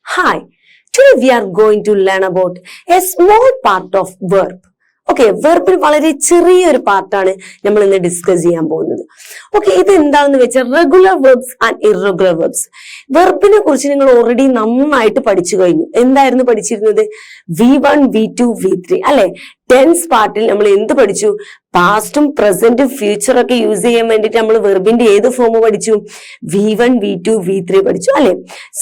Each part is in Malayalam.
Hi, today we are going to learn about a small part of verb. Okay, വെർബിൽ വളരെ ചെറിയൊരു പാർട്ടാണ് നമ്മൾ ഇന്ന് ഡിസ്കസ് ചെയ്യാൻ പോകുന്നത്. ഓക്കെ, ഇത് എന്താണെന്ന് വെച്ചാൽ regular verbs and irregular verbs. വെർബിനെ കുറിച്ച് നിങ്ങൾ ഓൾറെഡി നന്നായിട്ട് പഠിച്ചു കഴിഞ്ഞു. എന്തായിരുന്നു പഠിച്ചിരുന്നത്? V1, V2, V3 അല്ലെ? ടെൻസ് പാർട്ടിൽ നമ്മൾ എന്ത് പഠിച്ചു? പാസ്റ്റും പ്രസന്റും ഫ്യൂച്ചറും ഒക്കെ യൂസ് ചെയ്യാൻ വേണ്ടിയിട്ട് നമ്മൾ വെർബിന്റെ ഏത് ഫോം പഠിച്ചു? V1, V2, V3 പഠിച്ചു അല്ലെ?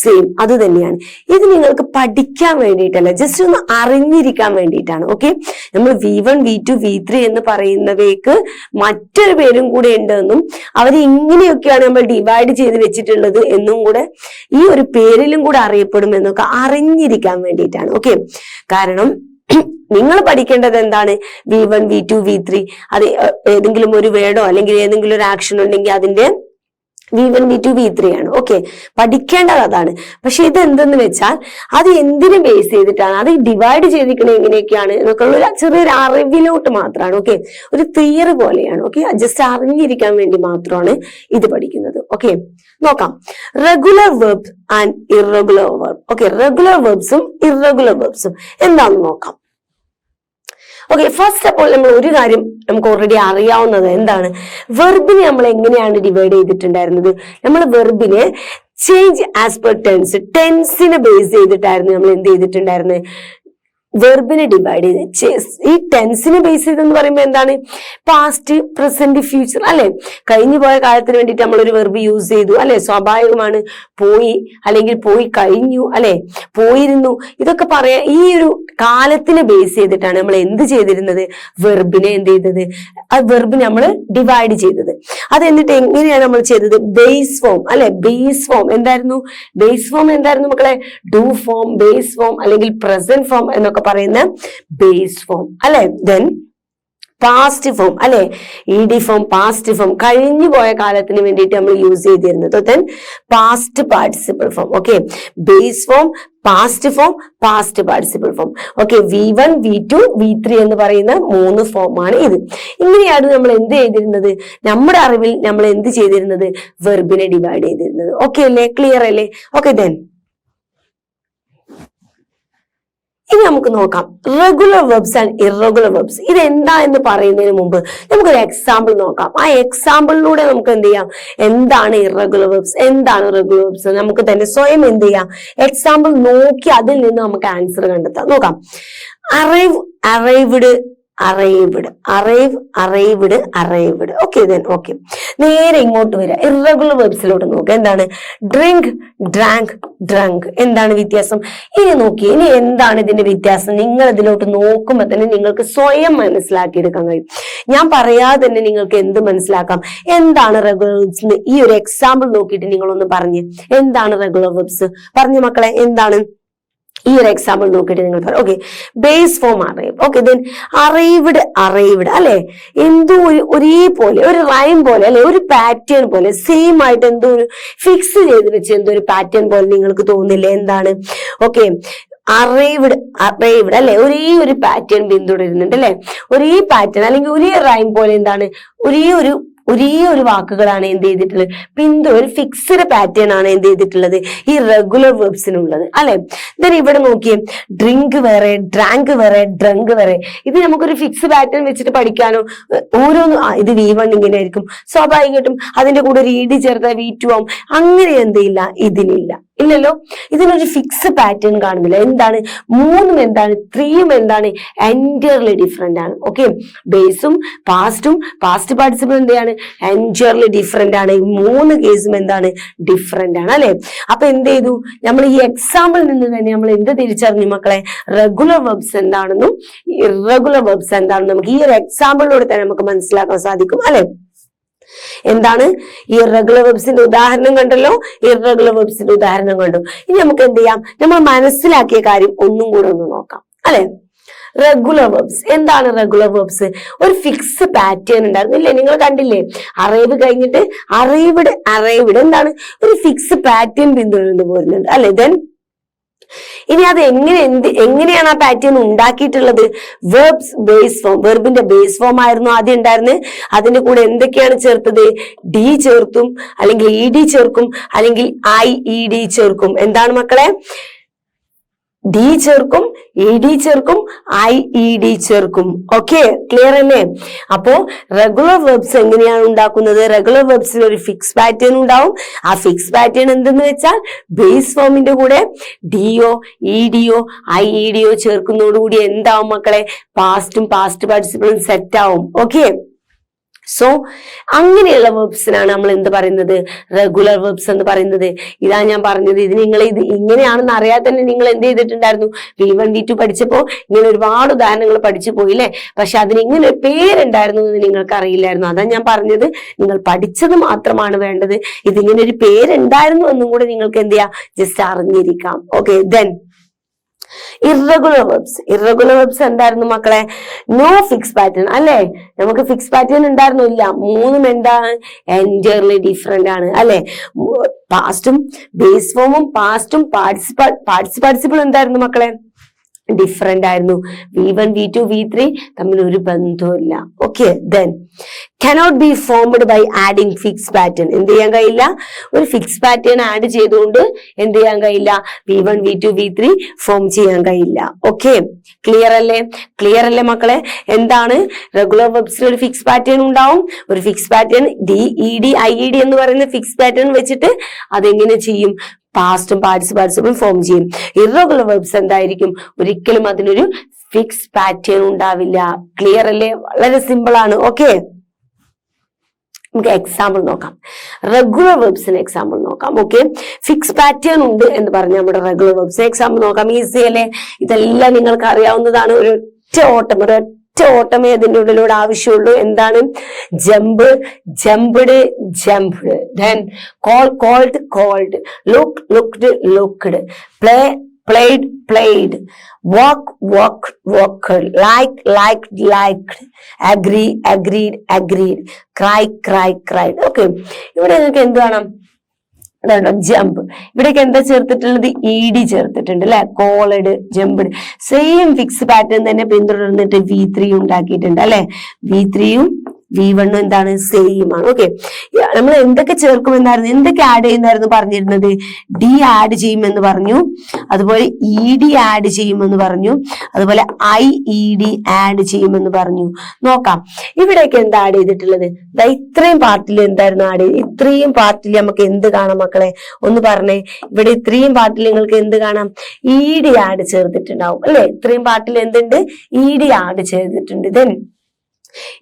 സെയിം അത് തന്നെയാണ്. ഇത് നിങ്ങൾക്ക് പഠിക്കാൻ വേണ്ടിയിട്ടല്ല, ജസ്റ്റ് ഒന്ന് അറിഞ്ഞിരിക്കാൻ വേണ്ടിയിട്ടാണ്. ഓക്കെ, നമ്മൾ V1, V2, V3 എന്ന് പറയുന്നവയ്ക്ക് മറ്റൊരു പേരും കൂടെ ഉണ്ടെന്നും അവർ ഇങ്ങനെയൊക്കെയാണ് നമ്മൾ ഡിവൈഡ് ചെയ്ത് വെച്ചിട്ടുള്ളത് എന്നും കൂടെ ഈ ഒരു പേരിലും കൂടെ അറിയപ്പെടും എന്നൊക്കെ അറിഞ്ഞിരിക്കാൻ വേണ്ടിയിട്ടാണ്. ഓക്കെ, കാരണം നിങ്ങൾ പഠിക്കേണ്ടത് എന്താണ്? V1, V2, V3 അത് ഏതെങ്കിലും ഒരു വേർഡോ അല്ലെങ്കിൽ ഏതെങ്കിലും ഒരു ആക്ഷൻ ഉണ്ടെങ്കിൽ അതിന്റെ V1, V2, V3 ആണ്. ഓക്കെ, പഠിക്കേണ്ടത് അതാണ്. പക്ഷെ ഇത് എന്തെന്ന് വെച്ചാൽ അത് എന്തിനെ ബേസ് ചെയ്തിട്ടാണ്, അത് ഡിവൈഡ് ചെയ്തിരിക്കുന്നത് എങ്ങനെയൊക്കെയാണ് എന്നൊക്കെയുള്ള ചെറിയൊരു അറിവിലോട്ട് മാത്രമാണ്. ഓക്കെ, ഒരു തിയറി പോലെയാണ്. ഓക്കെ, ജസ്റ്റ് അറിഞ്ഞിരിക്കാൻ വേണ്ടി മാത്രമാണ് ഇത് പഠിക്കുന്നത്. ഓക്കെ, നോക്കാം. Regular verb and irregular verb. Okay, regular വെർബ്സും ഇറഗുലർ വെർബ്സും എന്താണെന്ന് നോക്കാം. ഓക്കെ, ഫസ്റ്റ് ഓഫ് ഓൾ നമ്മൾ ഒരു കാര്യം നമുക്ക് ഓൾറെഡി അറിയാവുന്നത് എന്താണ്? വെർബിനെ നമ്മൾ എങ്ങനെയാണ് ഡിവൈഡ് ചെയ്തിട്ടുണ്ടായിരുന്നത്? നമ്മൾ വെർബിനെ ചേഞ്ച് ആസ് പെർ ടെൻസിനെ ബേസ് ചെയ്തിട്ടായിരുന്നു നമ്മൾ എന്ത് ചെയ്തിട്ടുണ്ടായിരുന്നത്? വെർബിനെ ഡിവൈഡ് ചെയ്ത്. ഈ ടെൻസിനെ ബേസ് ചെയ്തെന്ന് പറയുമ്പോൾ എന്താണ്? പാസ്റ്റ്, പ്രസന്റ്, ഫ്യൂച്ചർ അല്ലെ? കഴിഞ്ഞു പോയ കാലത്തിന് വേണ്ടിയിട്ട് നമ്മൾ ഒരു വെർബ് യൂസ് ചെയ്തു അല്ലെ? സ്വാഭാവികമാണ്. പോയി അല്ലെങ്കിൽ പോയി കഴിഞ്ഞു അല്ലെ? പോയിരുന്നു, ഇതൊക്കെ പറയാൻ ഈ ഒരു കാലത്തിനെ ബേസ് ചെയ്തിട്ടാണ് നമ്മൾ എന്ത് ചെയ്തിരുന്നത്? വെർബിനെ എന്ത് ചെയ്തത്? ആ വെർബിനെ നമ്മൾ ഡിവൈഡ് ചെയ്തത്. അത് എന്നിട്ട് എങ്ങനെയാണ് നമ്മൾ ചെയ്തത്? ബേസ് ഫോം അല്ലെ? ബേസ് ഫോം എന്തായിരുന്നു? ബേസ് ഫോം എന്തായിരുന്നു മക്കളെ? ഡു ഫോം, ബേസ് ഫോം അല്ലെങ്കിൽ പ്രസന്റ് ഫോം എന്നൊക്കെ പറയുന്ന ബേസ് ഫോം അല്ലെ? ദെൻ പാസ്റ്റ് ഫോം അല്ലെ? ED ഫോം, പാസ്റ്റ് ഫോം കഴിഞ്ഞു പോയ കാലത്തിന് വേണ്ടിയിട്ട് നമ്മൾ യൂസ് ചെയ്തിരുന്നത്. Then past participle form. Okay, base form, past form, past participle form. Okay, V1, V2, V3 എന്ന് പറയുന്ന 3 ഫോമാണ് ഇത്. ഇങ്ങനെയാണ് നമ്മൾ എന്ത് ചെയ്തിരുന്നത്? നമ്മുടെ അറിവിൽ നമ്മൾ എന്ത് ചെയ്തിരുന്നത്? വെർബിനെ ഡിവൈഡ് ചെയ്തിരുന്നത്. ഓക്കെ അല്ലേ? ക്ലിയർ അല്ലേ? ഓക്കെ, ദെൻ ഇനി നമുക്ക് നോക്കാം regular verbs and irregular verbs. ഇത് എന്താ എന്ന് പറയുന്നതിന് മുമ്പ് നമുക്കൊരു എക്സാമ്പിൾ നോക്കാം. ആ എക്സാമ്പിളിലൂടെ നമുക്ക് എന്ത് ചെയ്യാം? എന്താണ് ഇറഗുലർ വെർബ്സ്, എന്താണ് റെഗുലർ വെർബ്സ് നമുക്ക് തന്നെ സ്വയം എന്ത് ചെയ്യാം? എക്സാമ്പിൾ നോക്കി അതിൽ നിന്ന് നമുക്ക് ആൻസർ കണ്ടെത്താം. നോക്കാം. Arrive, arrived, arrived, arrive, arrived, arrived. Okay, then okay, നേരെ ഇങ്ങോട്ട് വരിക. ഇറഗുലർ വെർബ്സിലോട്ട് നോക്കുക. എന്താണ്? Drink, drank, drunk. എന്താണ് വ്യത്യാസം? ഇനി നോക്കി, ഇനി എന്താണ് ഇതിന്റെ വ്യത്യാസം? നിങ്ങൾ ഇതിലോട്ട് നോക്കുമ്പോൾ തന്നെ നിങ്ങൾക്ക് സ്വയം മനസ്സിലാക്കിയെടുക്കാൻ കഴിയും. ഞാൻ പറയാതെ തന്നെ നിങ്ങൾക്ക് എന്ത് മനസ്സിലാക്കാം? എന്താണ് റെഗുലർ വെർബ്സ്? ഈ ഒരു എക്സാമ്പിൾ നോക്കിയിട്ട് നിങ്ങളൊന്ന് പറഞ്ഞ് എന്താണ് റെഗുലർ വെർബ്സ്? പറഞ്ഞു മക്കളെ, എന്താണ്? ഈ ഒരു എക്സാമ്പിൾ നോക്കിയിട്ട് നിങ്ങൾ പറയും. Okay, base form arrive. Okay, then arrived, arrived അല്ലെ? എന്തോ ഒരേപോലെ ഒരു റൈം പോലെ അല്ലെ? ഒരു പാറ്റേൺ പോലെ സെയിം ആയിട്ട് എന്തോ ഒരു ഫിക്സ് ചെയ്ത് വെച്ച് എന്തോ ഒരു പാറ്റേൺ പോലെ നിങ്ങൾക്ക് തോന്നില്ലേ? എന്താണ്? ഓക്കെ, അറൈവ്ഡ്, അറൈവ്ഡ് അല്ലെ? ഒരേ ഒരു പാറ്റേൺ പിന്തുടരുന്നുണ്ട് അല്ലെ? ഒരേ പാറ്റേൺ അല്ലെങ്കിൽ ഒരേ റൈം പോലെ എന്താണ്? ഒരേ ഒരു വാക്കുകളാണ് എന്ത് ചെയ്തിട്ടുള്ളത്? ഒരു ഫിക്സ്ഡ് പാറ്റേൺ ആണ് എന്ത് ചെയ്തിട്ടുള്ളത്? ഈ റെഗുലർ വെർബ്സിനുള്ളത് അല്ലെ? ദെൻ ഇവിടെ നോക്കിയേ, ഡ്രിങ്ക് വേറെ, ഡ്രാങ്ക് വേറെ, ഡ്രങ്ക് വേറെ. ഇത് നമുക്കൊരു ഫിക്സ് പാറ്റേൺ വെച്ചിട്ട് പഠിക്കാനോ? ഓരോന്നും ഇത് V1 ഇങ്ങനെ ആയിരിക്കും സ്വാഭാവികമായിട്ടും, അതിന്റെ കൂടെ ഒരു ED ചേർത്താൽ V2 ആവും. അങ്ങനെ എന്തില്ല? ഇതിനില്ല, ഇല്ലല്ലോ. ഇതിനൊരു ഫിക്സ് പാറ്റേൺ കാണുന്നില്ല. എന്താണ്? 3ഉം എന്താണ്? 3ഉം എന്താണ്? എൻറ്റയർലി ഡിഫറെന്റ് ആണ്. ഓക്കെ, ബേസും പാസ്റ്റും പാസ്റ്റ് പാർട്ടിസിപ്പിൾ എന്താണ്? എൻറ്റയർലി ഡിഫറെന്റ് ആണ്. 3 കേസും എന്താണ്? ഡിഫറെന്റ് ആണ് അല്ലെ? അപ്പൊ എന്ത് ചെയ്തു? നമ്മൾ ഈ എക്സാമ്പിളിൽ നിന്ന് തന്നെ നമ്മൾ എന്ത് തിരിച്ചറിഞ്ഞു മക്കളെ? റെഗുലർ വെർബ്സ് എന്താണെന്നും ഇറഗുലർ വെർബ്സ് എന്താണെന്നും നമുക്ക് ഈ ഒരു എക്സാമ്പിളിലൂടെ തന്നെ നമുക്ക് മനസ്സിലാക്കാൻ സാധിക്കും അല്ലെ? എന്താണ്? ഈ ഇറഗുലർ വെർബ്സിന്റെ ഉദാഹരണം കണ്ടല്ലോ, ഇറഗുലർ വെർബ്സിന്റെ ഉദാഹരണം കണ്ടു. ഇനി നമുക്ക് എന്ത് ചെയ്യാം? നമ്മൾ മനസ്സിലാക്കിയ കാര്യം ഒന്നും കൂടെ ഒന്ന് നോക്കാം അല്ലെ? റെഗുലർ വെർബ്സ് എന്താണ്? റെഗുലർ വെർബ്സ് ഒരു ഫിക്സ് പാറ്റേൺ ഉണ്ടായിരുന്നു ഇല്ലേ? നിങ്ങൾ കണ്ടില്ലേ? അറൈവ് കഴിഞ്ഞിട്ട് അറൈവ്ഡ്, അറൈവ്ഡ് എന്താണ്? ഒരു ഫിക്സ് പാറ്റേൺ പിന്തുടർന്നു പോരുന്നുണ്ട് അല്ലെ? ദെൻ ഇനി അത് എങ്ങനെയാണ് ആ പാറ്റേൺ ഉണ്ടാക്കിയിട്ടുള്ളത്? വെർബ്സ് ബേസ് ഫോം, വെർബിന്റെ ബേസ് ഫോം ആയിരുന്നു ആദ്യം ഉണ്ടായിരുന്നത്. അതിന്റെ കൂടെ എന്തൊക്കെയാണ് ചേർത്തത്? ഡി ചേർത്തും അല്ലെങ്കിൽ ED ചേർക്കും അല്ലെങ്കിൽ IED ചേർക്കും. എന്താണ് മക്കളെ? ഡി ചേർക്കും, ED ചേർക്കും, IED ചേർക്കും. ഓക്കെ, ക്ലിയർ അല്ലേ? അപ്പോ റെഗുലർ വെർബ്സ് എങ്ങനെയാണ് ഉണ്ടാക്കുന്നത്? റെഗുലർ വെർബ്സിൽ ഒരു ഫിക്സ് പാറ്റേൺ ഉണ്ടാവും. ആ ഫിക്സ് പാറ്റേൺ എന്തെന്ന് വെച്ചാൽ ബേസ് ഫോമിന്റെ കൂടെ DO, EDO, IEDO ചേർക്കുന്നതോടുകൂടി എന്താവും മക്കളെ? പാസ്റ്റും പാസ്റ്റ് പാർട്ടിസിപ്പിളും സെറ്റ് ആവും. ഓക്കെ, സോ അങ്ങനെയുള്ള വെർബ്സിനാണ് നമ്മൾ എന്ത് പറയുന്നത്? റെഗുലർ വെർബ്സ് എന്ന് പറയുന്നത്. ഇതാ ഞാൻ പറഞ്ഞത്. ഇത് നിങ്ങൾ ഇത് ഇങ്ങനെയാണെന്ന് അറിയാതെ തന്നെ നിങ്ങൾ എന്ത് ചെയ്തിട്ടുണ്ടായിരുന്നു? V1 V2 പഠിച്ചപ്പോ ഇങ്ങനെ ഒരുപാട് ഉദാഹരണങ്ങൾ പഠിച്ചു പോയില്ലേ? പക്ഷെ അതിന് ഇങ്ങനെ ഒരു പേരുണ്ടായിരുന്നു എന്ന് നിങ്ങൾക്ക് അറിയില്ലായിരുന്നു. അതാ ഞാൻ പറഞ്ഞത്, നിങ്ങൾ പഠിച്ചത് മാത്രമാണ് വേണ്ടത്. ഇതിങ്ങനെ ഒരു പേരുണ്ടായിരുന്നു എന്നും കൂടെ നിങ്ങൾക്ക് എന്ത് ചെയ്യാം? ജസ്റ്റ് അറിഞ്ഞിരിക്കാം. ഓക്കെ, ദെൻ ഇറഗുലർ വെർബ്സ് എന്തായിരുന്നു മക്കളെ? നോ ഫിക്സ് പാറ്റേൺ അല്ലെ? നമുക്ക് ഫിക്സ് പാറ്റേൺ ഉണ്ടായിരുന്നു? ഇല്ല. മൂന്നും എന്താണ്? എൻറ്റയർലി ഡിഫറെന്റ് ആണ് അല്ലെ? പാസ്റ്റും ബേസ് ഫോമും പാസ്റ്റും പാർട്ടിസിപ്പിൾ എന്തായിരുന്നു മക്കളെ? ഡിഫറെന്റ് ആയിരുന്നു. V1 V2 V3 തമ്മിൽ ഒരു ബന്ധവുമില്ല. Okay, then cannot be formed by adding fixed pattern. എന്ത് ചെയ്യാൻ കഴിയില്ല? ഒരു ഫിക്സ് പാറ്റേൺ ആഡ് ചെയ്തുകൊണ്ട് എന്ത് ചെയ്യാൻ കഴിയില്ല? V1 V2 V3 ഫോം ചെയ്യാൻ കഴിയില്ല. ഓക്കെ, ക്ലിയർ അല്ലേ മക്കളെ? എന്താണ്? റെഗുലർ വെർബ്സിൽ ഒരു ഫിക്സ് പാറ്റേൺ ഉണ്ടാവും. ഒരു ഫിക്സ് പാറ്റേൺ DED IED എന്ന് പറയുന്ന ഫിക്സ് പാറ്റേൺ വെച്ചിട്ട് അതെങ്ങനെ ചെയ്യും? പാസ്റ്റും പാർട്ടിസിപ്പിളും ഫോം ചെയ്യും. ഇറഗുലർ വെർബ്സ് എന്തായിരിക്കും? ഒരിക്കലും അതിനൊരു ഫിക്സ് പാറ്റേൺ ഉണ്ടാവില്ല. ക്ലിയർ അല്ലേ? വളരെ സിമ്പിൾ ആണ്. ഓക്കെ, നമുക്ക് എക്സാമ്പിൾ നോക്കാം. റെഗുലർ വെർബ്സിന് എക്സാമ്പിൾ നോക്കാം. ഓക്കെ, ഫിക്സ് പാറ്റേൺ ഉണ്ട് എന്ന് പറഞ്ഞ നമ്മുടെ റെഗുലർ വെർബ്സിന് എക്സാമ്പിൾ നോക്കാം. ഈസി അല്ലേ? ഇതെല്ലാം നിങ്ങൾക്ക് അറിയാവുന്നതാണ്. ഒരൊറ്റ ഓട്ടമേ അതിന്റെ ഉള്ളിലൂടെ ആവശ്യമുള്ളൂ. എന്താണ്? Jump, jumped, jumped. Then called, looked, played, walked, liked, agreed, cried. Okay, ഇവിടെ നിങ്ങൾക്ക് എന്ത് വേണം? ജമ്പ്. ഇവിടേക്ക് എന്താ ചേർത്തിട്ടുള്ളത്? ED ചേർത്തിട്ടുണ്ട് അല്ലെ? കോളഡ്, ജംപ്ഡ്. സെയിം ഫിക്സ് പാറ്റേൺ തന്നെ പിന്തുടർന്നിട്ട് V3 ഉണ്ടാക്കിയിട്ടുണ്ട് അല്ലെ? V3യും V1 എന്താണ്? സെയിം ആണ്. ഓക്കെ, നമ്മൾ എന്തൊക്കെ ചേർക്കുമെന്നായിരുന്നു, എന്തൊക്കെ ആഡ് ചെയ്യുന്നായിരുന്നു പറഞ്ഞിരുന്നത്? D ആഡ് ചെയ്യുമെന്ന് പറഞ്ഞു, അതുപോലെ ED ആഡ് ചെയ്യുമെന്ന് പറഞ്ഞു, അതുപോലെ IED ആഡ് ചെയ്യുമെന്ന് പറഞ്ഞു. നോക്കാം, ഇവിടേക്ക് എന്താ ആഡ് ചെയ്തിട്ടുള്ളത്? ഇത്രയും പാർട്ടിൽ എന്തായിരുന്നു ആഡ് ചെയ്ത്? ഇത്രയും പാർട്ടിൽ നമുക്ക് എന്ത് കാണാം മക്കളെ? ഒന്ന് പറഞ്ഞേ. ഇവിടെ ഇത്രയും പാർട്ടിൽ നിങ്ങൾക്ക് എന്ത് കാണാം? ED ആഡ് ചേർത്തിട്ടുണ്ടാവും അല്ലെ? ഇത്രയും പാർട്ടിൽ എന്തുണ്ട്? ED ആഡ് ചെയ്തിട്ടുണ്ട്. ദെൻ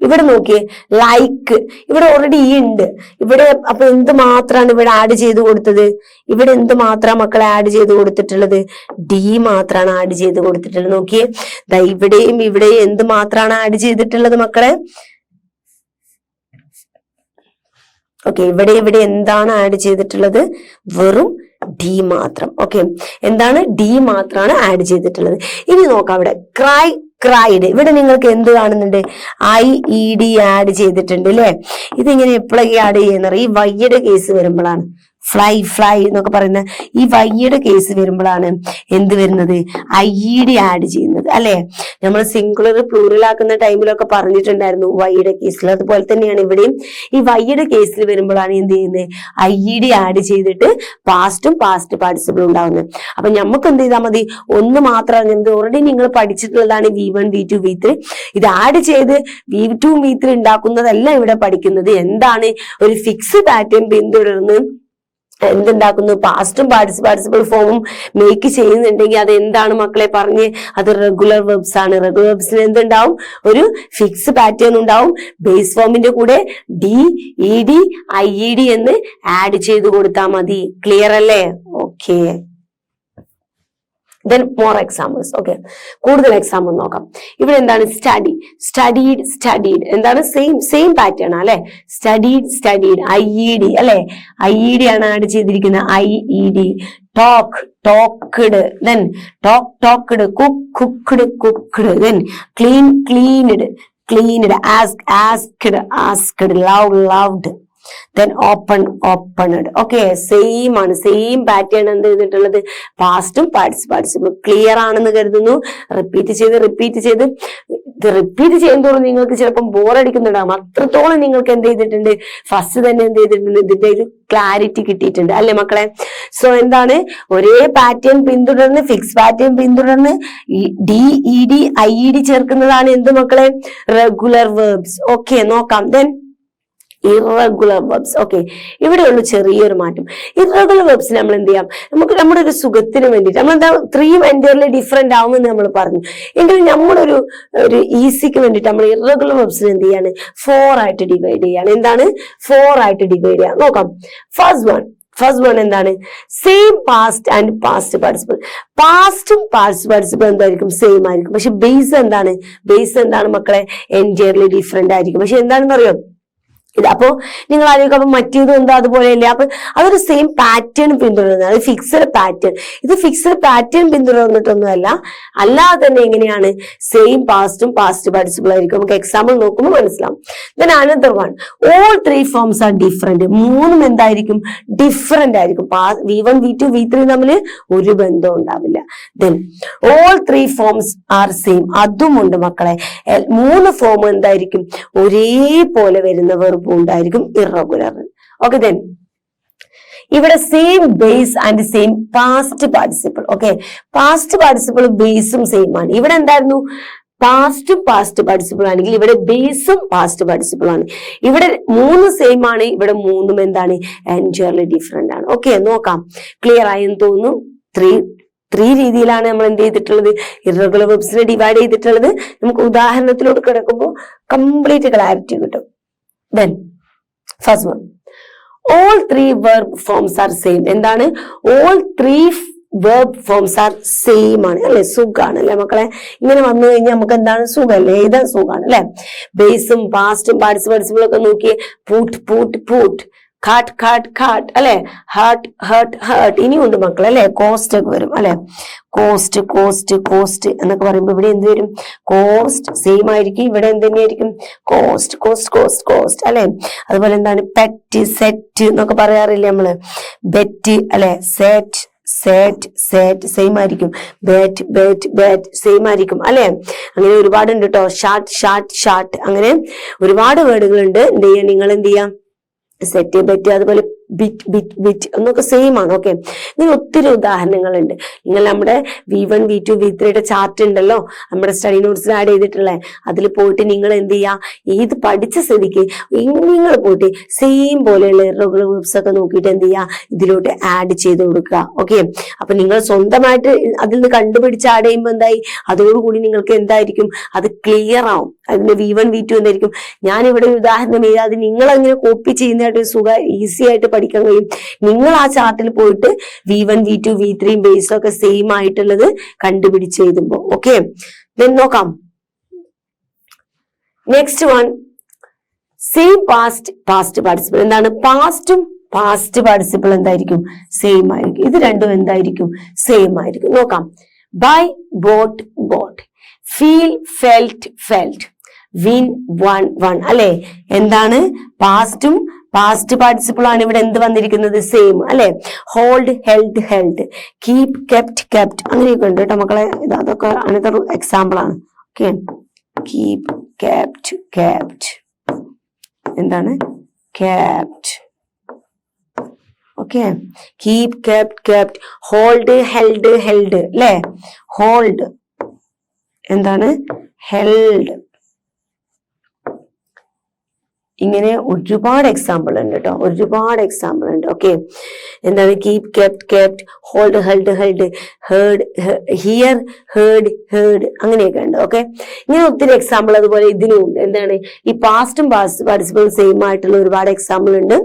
ഇവിടെ നോക്കിയേ, ലൈക്ക്. ഇവിടെ ഓൾറെഡി ഉണ്ട് ഇവിടെ. അപ്പൊ എന്ത് മാത്രമാണ് ഇവിടെ ആഡ് ചെയ്ത് കൊടുത്തത്? ഇവിടെ എന്ത് മാത്രമാണ് മക്കളെ ആഡ് ചെയ്ത് കൊടുത്തിട്ടുള്ളത്? D മാത്രമാണ് ആഡ് ചെയ്ത് കൊടുത്തിട്ടുള്ളത്. നോക്കിയേ, ഇവിടെയും ഇവിടെയും എന്ത് മാത്രമാണ് ആഡ് ചെയ്തിട്ടുള്ളത് മക്കളെ? ഓക്കെ, ഇവിടെ എന്താണ് ആഡ് ചെയ്തിട്ടുള്ളത്? വെറും D മാത്രം. ഓക്കെ, എന്താണ്? D മാത്രമാണ് ആഡ് ചെയ്തിട്ടുള്ളത്. ഇനി നോക്കാം, അവിടെ cried. ഇവിടെ നിങ്ങൾക്ക് എന്ത് കാണുന്നുണ്ട്? IED ആഡ് ചെയ്തിട്ടുണ്ട് അല്ലെ? ഇതിങ്ങനെ എപ്പോഴൊക്കെ ആഡ് ചെയ്യുന്ന ഈ വയ്യുടെ കേസ് വരുമ്പോഴാണ്. ഫ്ലൈ എന്നൊക്കെ പറയുന്ന ഈ വയ്യുടെ കേസ് വരുമ്പോഴാണ് എന്ത് വരുന്നത്? IED ആഡ് ചെയ്യുന്നത് അല്ലെ? നമ്മൾ സിംഗുലർ പ്ലൂറൽ ആക്കുന്ന ടൈമിലൊക്കെ പറഞ്ഞിട്ടുണ്ടായിരുന്നു വയ്യുടെ കേസിൽ. അതുപോലെ തന്നെയാണ് ഇവിടെയും ഈ വയ്യുടെ കേസിൽ വരുമ്പോഴാണ് എന്ത് ചെയ്യുന്നത്? IED ആഡ് ചെയ്തിട്ട് പാസ്റ്റും പാസ്റ്റ് പാർട്ടിസിപ്പിളും ഉണ്ടാവുന്നത്. അപ്പൊ നമുക്ക് എന്ത് ചെയ്താൽ മതി? ഒന്ന് മാത്രമാണ്. എന്ത് ഓൾറെഡി നിങ്ങൾ പഠിച്ചിട്ടുള്ളതാണ് V1 V2 V3. ഇത് ആഡ് ചെയ്ത് V2 V3 ഉണ്ടാക്കുന്നതല്ല ഇവിടെ പഠിക്കുന്നത്. എന്താണ്? ഒരു ഫിക്സ് പാറ്റേൺ പിന്തുടർന്ന് എന്തുണ്ടാക്കുന്നു? പാസ്റ്റും പാർട്ടിസിപ്പിൾ ഫോമും മേക്ക് ചെയ്യുന്നുണ്ടെങ്കിൽ അത് എന്താണ് മക്കളെ പറഞ്ഞ്? അത് റെഗുലർ വെർബ്സ് ആണ്. റെഗുലർ വെർബ്സിന് എന്തുണ്ടാവും? ഒരു ഫിക്സ് പാറ്റേൺ ഉണ്ടാവും. ബേസ് ഫോമിന്റെ കൂടെ DED IED എന്ന് ആഡ് ചെയ്ത് കൊടുത്താൽ മതി. ക്ലിയർ അല്ലേ? Okay, then more examples. Okay, കൂടുതൽ എക്സാമ്പിൾ നോക്കാം. ഇവിടെ എന്താണ്? studied. എന്താണ്? സെയിം പാറ്റേൺ അല്ലെ? studied IED അല്ലെ? IED ആണ് ആഡ് ചെയ്തിരിക്കുന്നത്. IED. talked, then talked, cooked, then cleaned, asked, loved, then opened. Okay, same ആണ്. സെയിം പാറ്റേൺ എന്ത് ചെയ്തിട്ടുള്ളത്? പാസ്റ്റും പാർട്ടിസിപ്പിളും. ക്ലിയർ ആണെന്ന് കരുതുന്നു. റിപ്പീറ്റ് ചെയ്ത് ഇത് റിപ്പീറ്റ് ചെയ്യുന്നതോറും നിങ്ങൾക്ക് ചിലപ്പം ബോറടിക്കുന്നുണ്ടാകും. അത്രത്തോളം നിങ്ങൾക്ക് എന്ത് ചെയ്തിട്ടുണ്ട്, ഫസ്റ്റ് തന്നെ എന്ത് ചെയ്തിട്ടുണ്ട്, ഇതിന്റെ ഒരു ക്ലാരിറ്റി കിട്ടിയിട്ടുണ്ട് അല്ലെ മക്കളെ. സോ എന്താണ്, ഒരേ പാറ്റേൺ പിന്തുടർന്ന് ഫിക്സ് പാറ്റേൺ പിന്തുടർന്ന് DED IED ചേർക്കുന്നതാണ് എന്ത് മക്കളെ, റെഗുലർ വെർബ്സ്. ഓക്കെ നോക്കാം. Then irregular verbs. ഓക്കെ, ഇവിടെയുള്ള ചെറിയൊരു മാറ്റം. ഇറഗുലർ വെർബ്സ് നമ്മൾ എന്ത് ചെയ്യാം, നമുക്ക് നമ്മുടെ ഒരു സുഖത്തിന് വേണ്ടിയിട്ട് നമ്മളെന്താ 3 എൻറ്റയർലി ഡിഫറെന്റ് ആവുമെന്ന് നമ്മൾ പറഞ്ഞു. എങ്കിലും നമ്മുടെ ഒരു ഈസിക്ക് വേണ്ടിയിട്ട് നമ്മൾ ഇറഗുലർ വെർബ്സിന് എന്ത് ചെയ്യാണ്, 4 ആയിട്ട് ഡിവൈഡ് ചെയ്യാണ്. എന്താണ് 4 ആയിട്ട് ഡിവൈഡ് ചെയ്യാം. നോക്കാം. ഫസ്റ്റ് വൺ എന്താണ്, same past and past participle. പാസ്റ്റും പാസ്റ്റ് പാർട്ടിസിപ്പിൾ എന്തായിരിക്കും, സെയിം ആയിരിക്കും. പക്ഷെ ബേസ് എന്താണ് മക്കളെ, എൻറ്റയർലി ഡിഫറെന്റ് ആയിരിക്കും. പക്ഷെ എന്താണെന്ന് അറിയോ, അപ്പോ നിങ്ങൾ ആലോചിക്കും, അപ്പൊ മറ്റേതും എന്താ അതുപോലെയല്ലേ, അപ്പൊ അതൊരു സെയിം പാറ്റേൺ പിന്തുടരുന്നത്, അത് ഫിക്സഡ് പാറ്റേൺ. ഇത് ഫിക്സഡ് പാറ്റേൺ പിന്തുടർന്നിട്ടൊന്നുമല്ല, അല്ലാതെ തന്നെ എങ്ങനെയാണ്, സെയിം പാസ്റ്റും പാസ്റ്റ് പാർട്ടിസിപ്പിൾ ആയിരിക്കും. നമുക്ക് എക്സാമ്പിൾ നോക്കുമ്പോൾ മനസ്സിലാവും. Then another one, all 3 forms are different. 3 എന്തായിരിക്കും, ഡിഫറെന്റ് ആയിരിക്കും. V1 V2 V3 തമ്മിൽ ഒരു ബന്ധവും ഉണ്ടാവില്ല. Then all 3 forms are same. അതുമുണ്ട് മക്കളെ, 3 ഫോം എന്തായിരിക്കും, ഒരേപോലെ വരുന്ന വെർബ് ഉണ്ടായിരിക്കും, ഇറഗുലർ. ഓക്കെ, ദെൻ ഇവിടെ same base and same past participle. Okay, past participle ബേസും സെയിം ആണ്. ഇവിടെ എന്തായിരുന്നു, പാസ്റ്റും പാസ്റ്റ് പാർട്ടിസിപ്പിൾ ആണെങ്കിൽ ഇവിടെ ബേസും പാസ്റ്റ് പാർട്ടിസിപ്പിൾ ആണ്. ഇവിടെ 3 സെയിം ആണ്, ഇവിടെ 3 എന്താണ്, എൻറ്റയർലി ഡിഫറെന്റ് ആണ്. ഓക്കെ നോക്കാം. ക്ലിയർ ആയെന്ന് തോന്നുന്നു. 3 രീതിയിലാണ് നമ്മൾ എന്ത് ചെയ്തിട്ടുള്ളത്, ഇറഗുലർ വെർബ്സിനെ ഡിവൈഡ് ചെയ്തിട്ടുള്ളത്. നമുക്ക് ഉദാഹരണത്തിലോട്ട് കിടക്കുമ്പോൾ കംപ്ലീറ്റ് ക്ലാരിറ്റി കിട്ടും. Then first one, all 3 verb forms are same. എന്താണ്, all 3 verb forms are same ആണ് അല്ലെ, സുഖാണ് അല്ലെ മക്കളെ. ഇങ്ങനെ വന്നു കഴിഞ്ഞാൽ നമുക്ക് എന്താണ്, സുഖല്ലേ, എഴുതാൻ സുഖാണ് അല്ലെ. ബേസും പാസ്റ്റും പാർട്ടിസിപ്പിൾ ഒക്കെ നോക്കിയേ, പൂട്ട് കാട്ട് കാട്ട് അല്ലെ, ഹേർട്ട് ഇനിയുണ്ട് മക്കളെ അല്ലെ, കോസ്റ്റ് ഒക്കെ വരും അല്ലെ. കോസ്റ്റ് എന്നൊക്കെ പറയുമ്പോൾ ഇവിടെ എന്ത് വരും, കോസ്റ്റ് സെയിം ആയിരിക്കും. ഇവിടെ എന്ത് തന്നെയായിരിക്കും, കോസ്റ്റ് അല്ലെ. അതുപോലെ എന്താണ്, പെറ്റ് സെറ്റ് എന്നൊക്കെ പറയാറില്ലേ നമ്മള്, ബെറ്റ് അല്ലെ, സെറ്റ് സെയിം ആയിരിക്കും. ബാറ്റ് സെയിം ആയിരിക്കും അല്ലെ. അങ്ങനെ ഒരുപാടുണ്ട് കേട്ടോ. ഷാർട്ട് അങ്ങനെ ഒരുപാട് വേർഡുകളുണ്ട്. എന്ത് ചെയ്യാം, നിങ്ങൾ എന്ത് ചെയ്യാം, സെറ്റ് ബെറ്റ് അതുപോലെ ബിറ്റ് എന്നൊക്കെ സെയിം ആണ്. ഓക്കെ, ഇങ്ങനെ ഒത്തിരി ഉദാഹരണങ്ങളുണ്ട്. നിങ്ങൾ നമ്മുടെ V1 V2 V3 ചാർട്ട് ഉണ്ടല്ലോ, നമ്മുടെ സ്റ്റഡി നോട്ട്സിൽ ആഡ് ചെയ്തിട്ടുള്ള, അതിൽ പോയിട്ട് നിങ്ങൾ എന്ത് ചെയ്യുക, ഇത് പഠിച്ച സ്ഥിതിക്ക് നിങ്ങൾ പോയിട്ട് സെയിം പോലെയുള്ള ഇറഗുലർ വെർബ്സ് ഒക്കെ നോക്കിയിട്ട് എന്ത് ചെയ്യുക, ഇതിലോട്ട് ആഡ് ചെയ്ത് കൊടുക്കുക. ഓക്കെ, അപ്പൊ നിങ്ങൾ സ്വന്തമായിട്ട് അതിൽ നിന്ന് കണ്ടുപിടിച്ച് ആഡ് ചെയ്യുമ്പോൾ എന്തായി, അതോടുകൂടി നിങ്ങൾക്ക് എന്തായിരിക്കും, അത് ക്ലിയർ ആവും. അതിന്റെ V1 V2 എന്തായിരിക്കും. ഞാനിവിടെ ഒരു ഉദാഹരണം എഴുതാതെ നിങ്ങൾ അങ്ങനെ കോപ്പി ചെയ്യുന്നതായിട്ട് ഈസി ആയിട്ട് പഠിക്കാൻ കഴിയും. നിങ്ങൾ ആ ചാർട്ടിൽ പോയിട്ട് V1 V2 V3 ബേസും ഒക്കെ സെയിം ആയിട്ടുള്ളത് കണ്ടുപിടിച്ച് എഴുതുമ്പോ. ഓക്കെ, നോക്കാം. Next one, same past participle. എന്താണ്, പാസ്റ്റും പാസ്റ്റ് പാർട്ടിസിപ്പിൾ എന്തായിരിക്കും, സെയിം ആയിരിക്കും. ഇത് രണ്ടും എന്തായിരിക്കും, സെയിം ആയിരിക്കും. നോക്കാം. Buy bought feel felt win won അല്ലെ. എന്താണ്, പാസ്റ്റും പാസ്റ്റ് പാർട്ടിസിപ്പിൾ ആണ് ഇവിടെ എന്ത് വന്നിരിക്കുന്നത്, സെയിം അല്ലെ. ഹോൾഡ് ഹെൽഡ് കീപ് കെപ്റ്റ് അങ്ങനെയൊക്കെ ഉണ്ട് കേട്ടോ മക്കളെ. അതൊക്കെ അനദർ എക്സാമ്പിൾ ആണ്. ഓക്കെ, കീപ് കെപ്റ്റ് എന്താണ്, kept. Okay, keep kept hold held അല്ലെ. ഹോൾഡ് എന്താണ്, ഹെൽഡ്. ഇങ്ങനെ ഒരുപാട് എക്സാമ്പിൾ ഉണ്ട് കേട്ടോ, ഒരുപാട് എക്സാമ്പിൾ ഉണ്ട്. ഓക്കെ, എന്താണ്, keep kept hold held heard here heard അങ്ങനെയൊക്കെ ഉണ്ട്. ഓക്കെ, ഇങ്ങനെ ഒത്തിരി എക്സാമ്പിൾ അതുപോലെ ഇതിനും ഉണ്ട്. എന്താണ്, ഈ പാസ്റ്റും പാർട്ടിസിപ്പിളും സെയിം ആയിട്ടുള്ള ഒരുപാട് എക്സാമ്പിൾ ഉണ്ട്.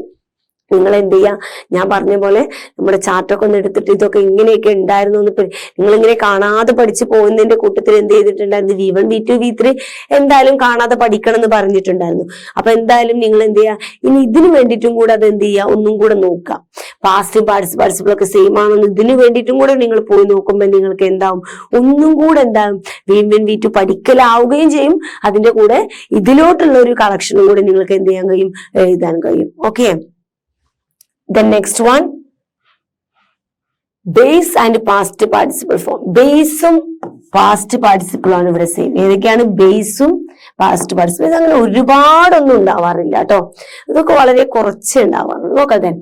നിങ്ങൾ എന്ത് ചെയ്യാ, ഞാൻ പറഞ്ഞ പോലെ നമ്മുടെ ചാർട്ടൊക്കെ ഒന്ന് എടുത്തിട്ട് ഇതൊക്കെ ഇങ്ങനെയൊക്കെ ഉണ്ടായിരുന്നു എന്ന് നിങ്ങൾ ഇങ്ങനെ കാണാതെ പഠിച്ചു പോകുന്നതിന്റെ കൂട്ടത്തിൽ എന്ത് ചെയ്തിട്ടുണ്ടായിരുന്നു, V1 V2 V3 എന്തായാലും കാണാതെ പഠിക്കണം എന്ന് പറഞ്ഞിട്ടുണ്ടായിരുന്നു. അപ്പൊ എന്തായാലും നിങ്ങൾ എന്ത് ചെയ്യാ, ഇനി ഇതിനു വേണ്ടിയിട്ടും കൂടെ അത് എന്ത് ചെയ്യാ, ഒന്നും കൂടെ നോക്കാം. പാസ്റ്റും പാർട്ടിസിപ്പിളും ഒക്കെ സെയിം ആണെന്ന് ഇതിനു വേണ്ടിയിട്ടും കൂടെ നിങ്ങൾ പോയി നോക്കുമ്പോൾ നിങ്ങൾക്ക് എന്താവും, ഒന്നും കൂടെ എന്താവും, V1 V2 പഠിക്കലാവുകയും ചെയ്യും. അതിന്റെ കൂടെ ഇതിലോട്ടുള്ള ഒരു കളക്ഷനും കൂടെ നിങ്ങൾക്ക് എന്ത് ചെയ്യാൻ കഴിയും, എഴുതാൻ കഴിയും. Okay, the next one, base and past participle form. ബേസും പാസ്റ്റ് പാർട്ടിസിപ്പിൾ ആണ് ഇവിടെ സെയിം. ഏതൊക്കെയാണ്? ബേസും പാസ്റ്റ് പാർട്ടിസിപ്പിൾ. അങ്ങനെ ഒരുപാടൊന്നും ഉണ്ടാവാറില്ല കേട്ടോ, ഇതൊക്കെ വളരെ കുറച്ചേ ഉണ്ടാവാറുള്ളൂ. നോക്കാം.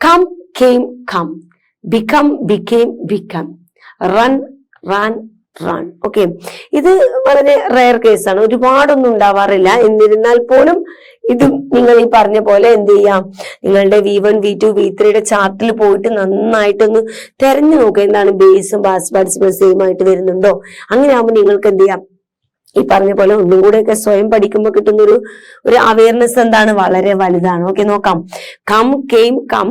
Come came come, become became become, run ran run. Okay, ഇത് വളരെ റെയർ കേസാണ്, ഒരുപാടൊന്നും ഉണ്ടാവാറില്ല. എന്നിരുന്നാൽ പോലും ഇത് നിങ്ങൾ ഈ പറഞ്ഞ പോലെ എന്ത് ചെയ്യാം, നിങ്ങളുടെ V1 V2 V3 ചാർട്ടിൽ പോയിട്ട് നന്നായിട്ടൊന്ന് തെരഞ്ഞു നോക്കുക, എന്താണ് ബേസും പാസ്റ്റ് പാർട്ടിസിപ്പിൾ സെയിം ആയിട്ട് വരുന്നുണ്ടോ. അങ്ങനെ ആകുമ്പോൾ നിങ്ങൾക്ക് എന്ത് ചെയ്യാം, ഈ പറഞ്ഞ പോലെ ഒന്നും കൂടെയൊക്കെ സ്വയം പഠിക്കുമ്പോൾ കിട്ടുന്ന ഒരു അവയർനെസ് എന്താണ്, വളരെ വലുതാണ്. ഓക്കെ, നോക്കാം. Come came come,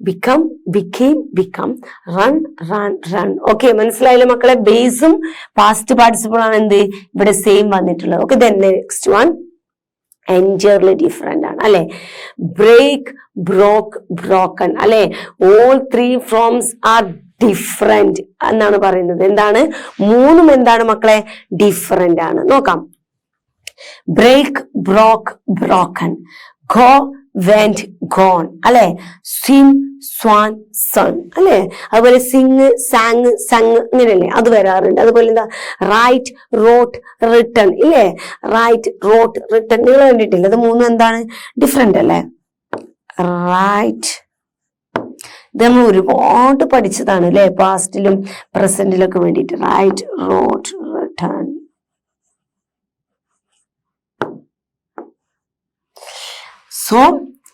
become became become, run run run. Okay, മനസ്സിലായില്ലേ മക്കളെ? ബേസും പാസ്റ്റ് പാർട്ടിസിപ്പിൾ ആണ് എന്ത് ഇവിടെ സെയിം വന്നിട്ടുള്ളത്. Okay, then next one entirely different ആണ് അല്ലെ. ബ്രേക്ക് ബ്രോക്ക് ബ്രോക്കൺ അല്ലെ. ഓൾ 3 ഫോംസ് ആർ ഡിഫറെന്റ് എന്നാണ് പറയുന്നത്. എന്താണ്? മൂന്നും എന്താണ് മക്കളെ? ഡിഫറെന്റ് ആണ്. നോക്കാം. Break broke broken, go went gone അല്ലെ. സ്വിം സ്വാൻ സൺ അല്ലെ. അതുപോലെ സിങ് സാങ് സങ് ഇങ്ങനെയല്ലേ അത് വരാറുണ്ട്. അതുപോലെ എന്താ? റൈറ്റ് റോട്ട് റിട്ടൺ ഇല്ലേ. റൈറ്റ് റോട്ട് റിട്ടൺ നിങ്ങൾ കണ്ടിട്ടില്ല? അത് മൂന്നും എന്താണ്? ഡിഫറെന്റ് അല്ലേ. റൈറ്റ് ഇത് നമ്മൾ ഒരുപാട് പഠിച്ചതാണ് അല്ലെ, പാസ്റ്റിലും പ്രസന്റിലൊക്കെ വേണ്ടിയിട്ട്. Right rote return. സോ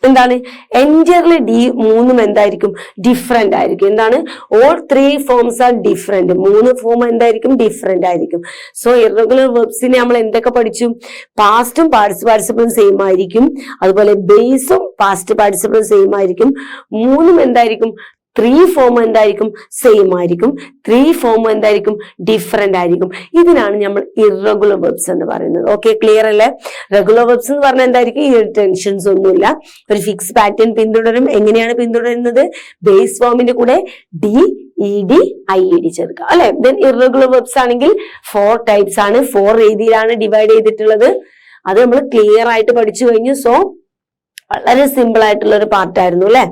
എന്താണ്? എൻറ്റയർലി മൂന്നും എന്തായിരിക്കും? ഡിഫറെന്റ് ആയിരിക്കും. എന്താണ്? All 3 forms are different. 3 form എന്തായിരിക്കും? ഡിഫറെന്റ് ആയിരിക്കും. സോ ഇറഗുലർ വെർബ്സിനെ നമ്മൾ എന്തൊക്കെ പഠിച്ചു? പാസ്റ്റും പാസ്റ്റ് പാർട്ടിസിപ്പിളും സെയിം ആയിരിക്കും, അതുപോലെ ബേസും പാസ്റ്റ് പാർട്ടിസിപ്പിളും സെയിം ആയിരിക്കും. മൂന്നും എന്തായിരിക്കും? 3 ഫോം എന്തായിരിക്കും? സെയിം ആയിരിക്കും. 3 ഫോം എന്തായിരിക്കും? ഡിഫറെന്റ് ആയിരിക്കും. ഇതിനാണ് നമ്മൾ ഇറഗുലർ വെർബ്സ് എന്ന് പറയുന്നത്. ഓക്കെ, ക്ലിയർ അല്ലേ? റെഗുലർ വെർബ്സ് എന്ന് പറഞ്ഞാൽ എന്തായിരിക്കും? ഈ ടെൻഷൻസ് ഒന്നുമില്ല, ഒരു ഫിക്സ് പാറ്റേൺ പിന്തുടരും. എങ്ങനെയാണ് പിന്തുടരുന്നത്? ബേസ് ഫോമിന്റെ കൂടെ DED IED ചേർക്കുക അല്ലെ. ദെൻ ഇറഗുലർ വെർബ്സ് ആണെങ്കിൽ 4 ടൈപ്സ് ആണ്, 4 രീതിയിലാണ് ഡിവൈഡ് ചെയ്തിട്ടുള്ളത്. അത് നമ്മൾ ക്ലിയർ ആയിട്ട് പഠിച്ചു കഴിഞ്ഞു. സോ വളരെ സിമ്പിൾ ആയിട്ടുള്ള ഒരു പാർട്ടായിരുന്നു അല്ലെ.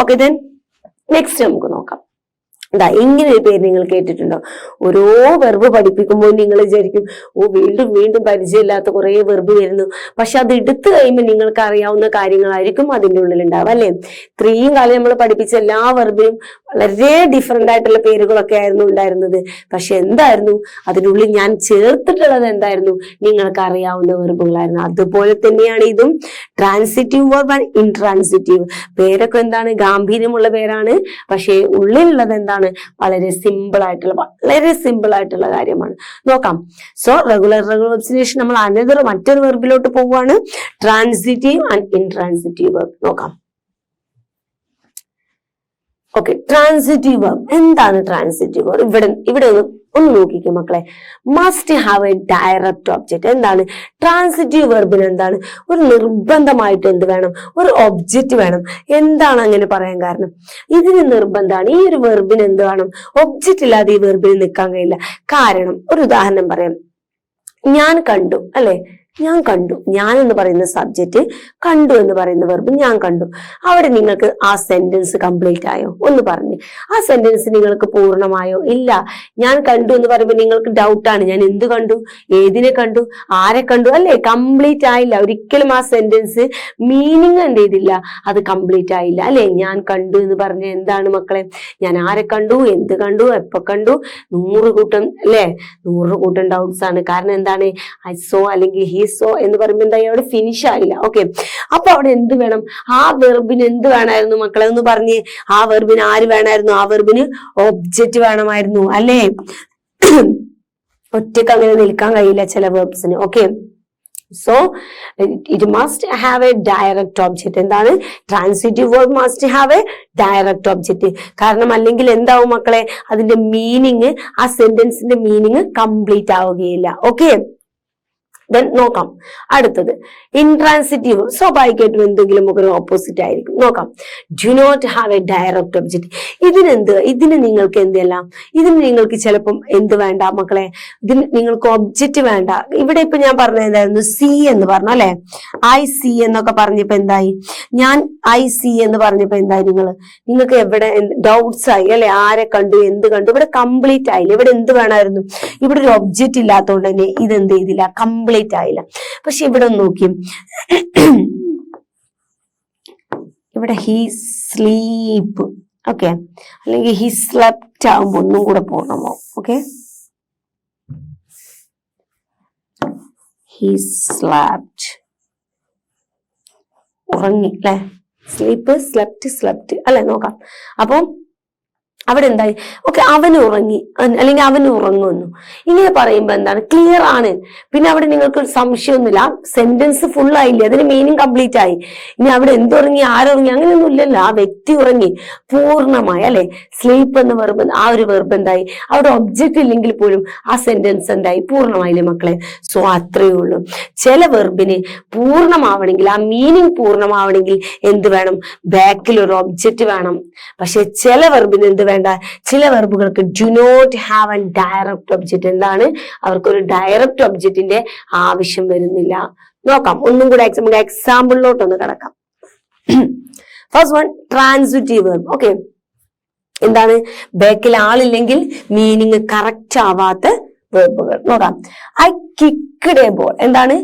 ഓക്കെ, ദെൻ നെക്സ്റ്റ് നമുക്ക് നോക്കാം. ഇങ്ങനെ ഒരു പേര് നിങ്ങൾ കേട്ടിട്ടുണ്ടോ? ഓരോ വെർബ് പഠിപ്പിക്കുമ്പോൾ നിങ്ങൾ വിചാരിക്കും, വീണ്ടും വീണ്ടും പരിചയമില്ലാത്ത കുറെ വെർബ് വരുന്നു. പക്ഷെ അത് എടുത്തു കഴിയുമ്പോൾ നിങ്ങൾക്ക് അറിയാവുന്ന കാര്യങ്ങളായിരിക്കും അതിൻ്റെ ഉള്ളിൽ ഉണ്ടാവുക അല്ലെ. ഇത്രയും കാലം നമ്മൾ പഠിപ്പിച്ച എല്ലാ വെർബിനും വളരെ ഡിഫറെന്റ് ആയിട്ടുള്ള പേരുകളൊക്കെ ആയിരുന്നു ഉണ്ടായിരുന്നത്. പക്ഷെ എന്തായിരുന്നു അതിനുള്ളിൽ ഞാൻ ചേർത്തിട്ടുള്ളത്? എന്തായിരുന്നു? നിങ്ങൾക്ക് അറിയാവുന്ന വെർബുകളായിരുന്നു. അതുപോലെ തന്നെയാണ് ഇതും. Transitive verb and intransitive. പേരൊക്കെ എന്താണ്? ഗാംഭീര്യമുള്ള പേരാണ്, പക്ഷേ ഉള്ളിലുള്ളത് എന്താണ്? വളരെ സിമ്പിൾ ആയിട്ടുള്ള കാര്യമാണ്. നോക്കാം. സോ റെഗുലർ വെർബ്സിന് ശേഷം നമ്മൾ മറ്റൊരു വെർബിലോട്ട് പോവുകയാണ്. ട്രാൻസിറ്റീവ് ആൻഡ് ഇൻട്രാൻസിറ്റീവ് വെർബ് നോക്കാം. ഓക്കെ, ട്രാൻസിറ്റീവ് വെർബ് എന്താണ്? ട്രാൻസിറ്റീവ് വെർബ് ഇവിടെ ഒന്ന് നോക്കിക്കേ മക്കളെ. Must have a direct object. എന്താണ് ട്രാൻസിറ്റീവ് വെർബിന്? എന്താണ് ഒരു നിർബന്ധമായിട്ട് എന്ത് വേണം? ഒരു ഒബ്ജക്റ്റ് വേണം. എന്താണ് അങ്ങനെ പറയാൻ കാരണം? ഇതിന് നിർബന്ധമാണ്. ഈ ഒരു വെർബിന് എന്ത് വേണം? ഒബ്ജക്റ്റ് ഇല്ലാതെ ഈ വെർബിന് നിൽക്കാൻ കഴിയില്ല. കാരണം ഒരു ഉദാഹരണം പറയാം. ഞാൻ കണ്ടു അല്ലെ. ഞാൻ കണ്ടു, ഞാൻ എന്ന് പറയുന്ന സബ്ജക്റ്റ്, കണ്ടു എന്ന് പറയുന്ന വെർബ് ഞാൻ കണ്ടു. അവിടെ നിങ്ങൾക്ക് ആ സെന്റൻസ് കംപ്ലീറ്റ് ആയോ? ഒന്ന് പറഞ്ഞ്. ആ സെന്റൻസ് നിങ്ങൾക്ക് പൂർണ്ണമായോ? ഇല്ല. ഞാൻ കണ്ടു എന്ന് പറയുമ്പോൾ നിങ്ങൾക്ക് ഡൗട്ടാണ്. ഞാൻ എന്ത് കണ്ടു? ഏതിനെ കണ്ടു? ആരെ കണ്ടു? അല്ലെ, കംപ്ലീറ്റ് ആയില്ല. ഒരിക്കലും ആ സെന്റൻസ് മീനിങ് എന്ത് ചെയ്തില്ല? അത് കംപ്ലീറ്റ് ആയില്ല അല്ലെ. ഞാൻ കണ്ടു എന്ന് പറഞ്ഞ എന്താണ് മക്കളെ? ഞാൻ ആരെ കണ്ടു, എന്ത് കണ്ടു, എപ്പോ കണ്ടു? 100 കൂട്ടം അല്ലെ, 100 കൂട്ടം ഡൗട്ട്സ് ആണ്. കാരണം എന്താണ്? ഐ സോ അല്ലെങ്കിൽ ഹി സോ എന്ന് പറയുമ്പോൾ എന്തായി? അവിടെ ഫിനിഷ് ആയില്ല. ഓക്കെ, അപ്പൊ അവിടെ എന്ത് വേണം? ആ വെർബിന് എന്ത് വേണമായിരുന്നു മക്കളെ? ഒന്ന് പറഞ്ഞ്. ആ വെർബിന് ആര് വേണമായിരുന്നു? ആ വെർബിന് ഒബ്ജക്റ്റ് വേണമായിരുന്നു അല്ലേ. ഒറ്റക്ക് അങ്ങനെ നിൽക്കാൻ കഴിയില്ല ചില വെർബ്സിന്. Okay, so it must have a direct object. എന്താണ്? Transitive verb must have a direct object. കാരണം അല്ലെങ്കിൽ എന്താവും മക്കളെ? അതിന്റെ മീനിങ്, ആ സെന്റൻസിന്റെ മീനിങ് കംപ്ലീറ്റ് ആവുകയില്ല. ഓക്കെ, ദെൻ നോക്കാം അടുത്തത് ഇൻട്രാൻസിറ്റീവ്. സ്വാഭാവികമായിട്ടും എന്തെങ്കിലും ഒരു ഓപ്പോസിറ്റ് ആയിരിക്കും. നോക്കാം. Do not have a direct object. ഇതിന് നിങ്ങൾക്ക് എന്തല്ല, ഇതിന് നിങ്ങൾക്ക് ചിലപ്പം എന്ത് വേണ്ട മക്കളെ, ഇതിന് നിങ്ങൾക്ക് ഒബ്ജക്റ്റ് വേണ്ട. ഇവിടെ ഇപ്പൊ ഞാൻ പറഞ്ഞത് എന്തായിരുന്നു, സി എന്ന് പറഞ്ഞു അല്ലെ, ഐ സി എന്നൊക്കെ പറഞ്ഞപ്പോ എന്തായി, ഞാൻ ഐ സി എന്ന് പറഞ്ഞപ്പോ എന്തായി, നിങ്ങൾക്ക് എവിടെ ഡൗട്ട്സ് ആയി അല്ലെ, ആരെ കണ്ടു എന്ത് കണ്ടു, ഇവിടെ കംപ്ലീറ്റ് ആയില്ല. ഇവിടെ എന്ത് വേണമായിരുന്നു, ഇവിടെ ഒരു ഒബ്ജക്റ്റ് ഇല്ലാത്തതുകൊണ്ട് തന്നെ ഇതെന്ത് ചെയ്തില്ല, കംപ്ലീറ്റ് ആയില്ല. പക്ഷെ ഇവിടെ നോക്കി, ഇവിടെ ഹി സ്ലീപ്പ്, ഓക്കെ, അല്ലെങ്കിൽ ഹി സ്ലെപ്റ്റ് ആകുമ്പോ ഒന്നും കൂടെ പൂർണ്ണമാവും. ഓക്കെ, ഹി സ്ലെപ്റ്റ്, ഉറങ്ങി അല്ലെ, സ്ലീപ്പ് സ്ലെപ്റ്റ് അല്ലെ. നോക്കാം. അപ്പം അവിടെ എന്തായി, ഓക്കെ, അവൻ ഉറങ്ങി അല്ലെങ്കിൽ അവൻ ഉറങ്ങുന്നു, ഇങ്ങനെ പറയുമ്പോ എന്താണ്, ക്ലിയർ ആണ്. പിന്നെ അവിടെ നിങ്ങൾക്ക് സംശയമൊന്നുമില്ല, സെന്റൻസ് ഫുൾ ആയില്ലേ, അതിന് മീനിങ് കംപ്ലീറ്റ് ആയി. ഇനി അവിടെ എന്തുറങ്ങി ആരുറങ്ങി അങ്ങനെയൊന്നും ഇല്ലല്ലോ, ആ വ്യക്തി ഉറങ്ങി പൂർണ്ണമായി അല്ലെ. സ്ലീപ്പ് എന്ന് വെർബ്, ആ ഒരു വെർബ് എന്തായി, അവിടെ ഒബ്ജക്റ്റ് ഇല്ലെങ്കിൽ പോലും ആ സെന്റൻസ് എന്തായി, പൂർണ്ണമായില്ലേ മക്കളെ. സോ അത്രയേ ഉള്ളൂ. ചില വെർബിന് പൂർണ്ണമാവണമെങ്കിൽ, ആ മീനിങ് പൂർണ്ണമാവണമെങ്കിൽ എന്ത് വേണം, ബാക്കിൽ ഒരു ഒബ്ജക്റ്റ് വേണം. പക്ഷെ ചില വെർബിന് എന്ത് വേണ്ട, ചില വെർബുകൾക്ക് do not have a direct object. എന്താണ്, അവർക്കൊരു ഡയറക്റ്റ് ഒബ്ജക്റ്റിന്റെ ആവശ്യം വരുന്നില്ല. നോക്കാം, ഒന്നും കൂടെ നമുക്ക് എക്സാമ്പിളിലോട്ടൊന്ന് കിടക്കാം. First one, transitive verb. Okay, എന്താണ്, ബാക്കിൽ ആളില്ലെങ്കിൽ മീനിങ് കറക്റ്റ് ആവാത്ത വെർബുകൾ. നോക്കാം. I kicked a ball. എന്താണ്,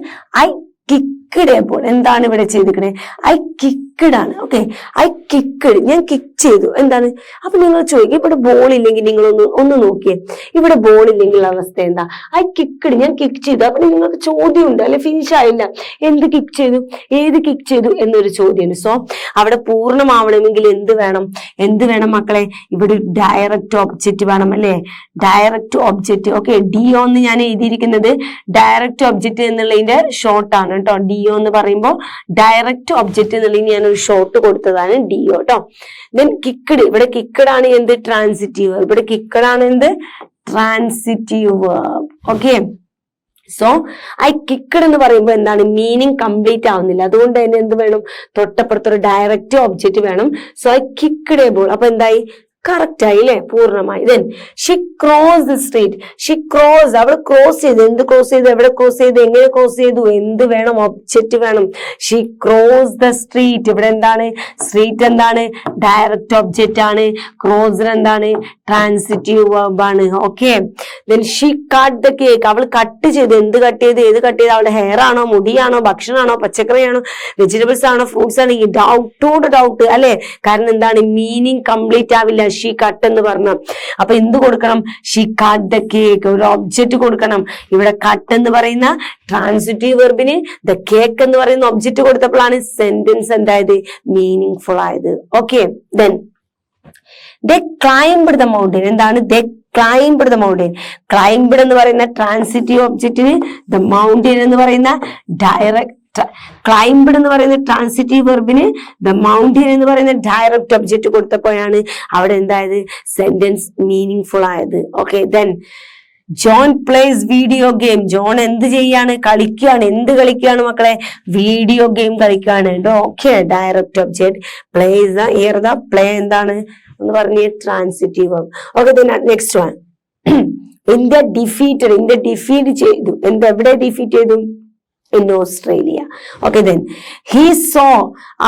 ഐ കിക്ക്ഡ് എ ബോൾ. എന്താണ് ഇവിടെ ചെയ്തിരിക്കണേ, ഐ കിക്ക്ഡ് ആണ്. ഓക്കെ, ഐ കിക്ക്ഡ്, ഞാൻ കിക്ക് ചെയ്തു. എന്താണ്, അപ്പൊ നിങ്ങൾ ചോദിക്കും, ഇവിടെ ബോൾ ഇല്ലെങ്കിൽ നിങ്ങൾ ഒന്ന് നോക്കിയേ, ഇവിടെ ബോൾ ഇല്ലെങ്കിൽ അവസ്ഥ എന്താ, ഐ കിക്ക്ഡ്, ഞാൻ കിക്ക് ചെയ്തു. അപ്പൊ നിങ്ങൾക്ക് ചോദ്യം ഉണ്ട് അല്ലെ, ഫിനിഷ് ആയില്ല, എന്ത് കിക്ക് ചെയ്തു, ഏത് കിക്ക് ചെയ്തു എന്നൊരു ചോദ്യമുണ്ട്. സോ അവിടെ പൂർണ്ണമാവണമെങ്കിൽ എന്ത് വേണം മക്കളെ, ഇവിടെ ഡയറക്റ്റ് ഒബ്ജക്റ്റ് വേണം അല്ലെ, ഡയറക്റ്റ് ഒബ്ജക്റ്റ്. ഓക്കെ, ഡിഒ എന്ന് ഞാൻ എഴുതിയിരിക്കുന്നത് ഡയറക്റ്റ് ഒബ്ജക്റ്റ് എന്നുള്ളതിന്റെ ഷോർട്ട് ആണ് കേട്ടോ. ഡിഒ എന്ന് പറയുമ്പോൾ ഡയറക്റ്റ് ഒബ്ജക്റ്റ് എന്നുള്ളതിന് ഞാനൊരു ഷോർട്ട് കൊടുത്തതാണ് ഡിഒ കേട്ടോ. ദെൻ കിക്ക്ഡ്, ഇവിടെ കിക്ക്ഡ് ആണ് എന്ത്, ട്രാൻസിറ്റീവ്. ഇവിടെ കിക്ക്ഡ് ആണ് എന്ത്, transitive. Okay, so I kicked എന്ന് പറയുമ്പോൾ എന്താണ്, മീനിങ് കംപ്ലീറ്റ് ആവുന്നില്ല. അതുകൊണ്ട് തന്നെ എന്ത് വേണം, തൊട്ടപ്പുറത്തൊരു ഡയറക്റ്റ് ഒബ്ജക്റ്റ് വേണം. So I kicked a ball. അപ്പൊ എന്തായി, കറക്റ്റ് ആയി അല്ലെ, പൂർണ്ണമായി. Then she cross the street. She cross, അവൾ ക്രോസ് ചെയ്തു. എന്ത് ക്രോസ് ചെയ്തു, എവിടെ ക്രോസ് ചെയ്തു, എങ്ങനെ ക്രോസ് ചെയ്തു, എന്ത് വേണം, ഒബ്ജക്റ്റ് വേണം. She cross the street. ഇവിടെ എന്താണ്, സ്ട്രീറ്റ് എന്താണ്, ഡയറക്റ്റ് ഒബ്ജക്റ്റ് ആണ്. ക്രോസ് എന്താണ്, ട്രാൻസിറ്റീവ് വെർബ് ആണ്. Okay, then she cut the cake. അവൾ കട്ട് ചെയ്തു. എന്ത് കട്ട് ചെയ്തു, ഏത് കട്ട് ചെയ്തു, അവളുടെ ഹെയർ ആണോ, മുടിയാണോ, ഭക്ഷണമാണോ, പച്ചക്കറിയാണോ, വെജിറ്റബിൾസ് ആണോ, ഫ്രൂട്ട്സ് ആണോ, ഈ ഡൗട്ട് അല്ലെ. കാരണം എന്താണ്, മീനിങ് കംപ്ലീറ്റ് ആവില്ല ഷീ കട്ട് എന്ന് പറഞ്ഞ. അപ്പൊ എന്ത് കൊടുക്കണം, ഷീ കട്ട് ദ കേക്ക്, ഒരു ഒബ്ജക്റ്റ് കൊടുക്കണം. ഇവിടെ കട്ട് എന്ന് പറയുന്ന ട്രാൻസിറ്റീവ് വെർബിന് ദ കേക്ക് എന്ന് പറയുന്ന ഒബ്ജക്റ്റ് കൊടുത്തപ്പോഴാണ് സെന്റൻസ് എന്തായത്, മീനിങ് ഫുൾ ആയത്. Okay, then they climbed the mountain. എന്താണ്, ദേ ക്ലൈംബ്ഡ് ദ മൗണ്ടൻ. ക്ലൈംബ്ഡ് എന്ന് പറയുന്ന ട്രാൻസിറ്റീവ് ഒബ്ജക്റ്റിന് ദ മൗണ്ടൻ എന്ന് പറയുന്ന ഡയറക്റ്റ്, ക്ലൈംബ്ഡ് എന്ന് പറയുന്ന ട്രാൻസിറ്റീവ് വെർബിന് ദ മൗണ്ടൻ എന്ന് പറയുന്ന ഡയറക്റ്റ് ഒബ്ജക്റ്റ് കൊടുത്തപ്പോഴാണ് അവിടെ എന്തായത്, സെന്റൻസ് മീനിങ് ഫുൾ ആയത്. Okay, then John place video game. John എന്ത് ചെയ്യാണ്, കളിക്കുകയാണ്. എന്ത് കളിക്കുകയാണ് മക്കളെ, വീഡിയോ ഗെയിം കളിക്കുകയാണ്. Okay, direct object. Place, here the play എന്താണ് എന്ന് പറഞ്ഞ transitive verb. Okay, next one, India defeated. India defeat ചെയ്തു. എവിടെ ഡിഫീറ്റ് ചെയ്തു, in Australia. Okay, then he saw,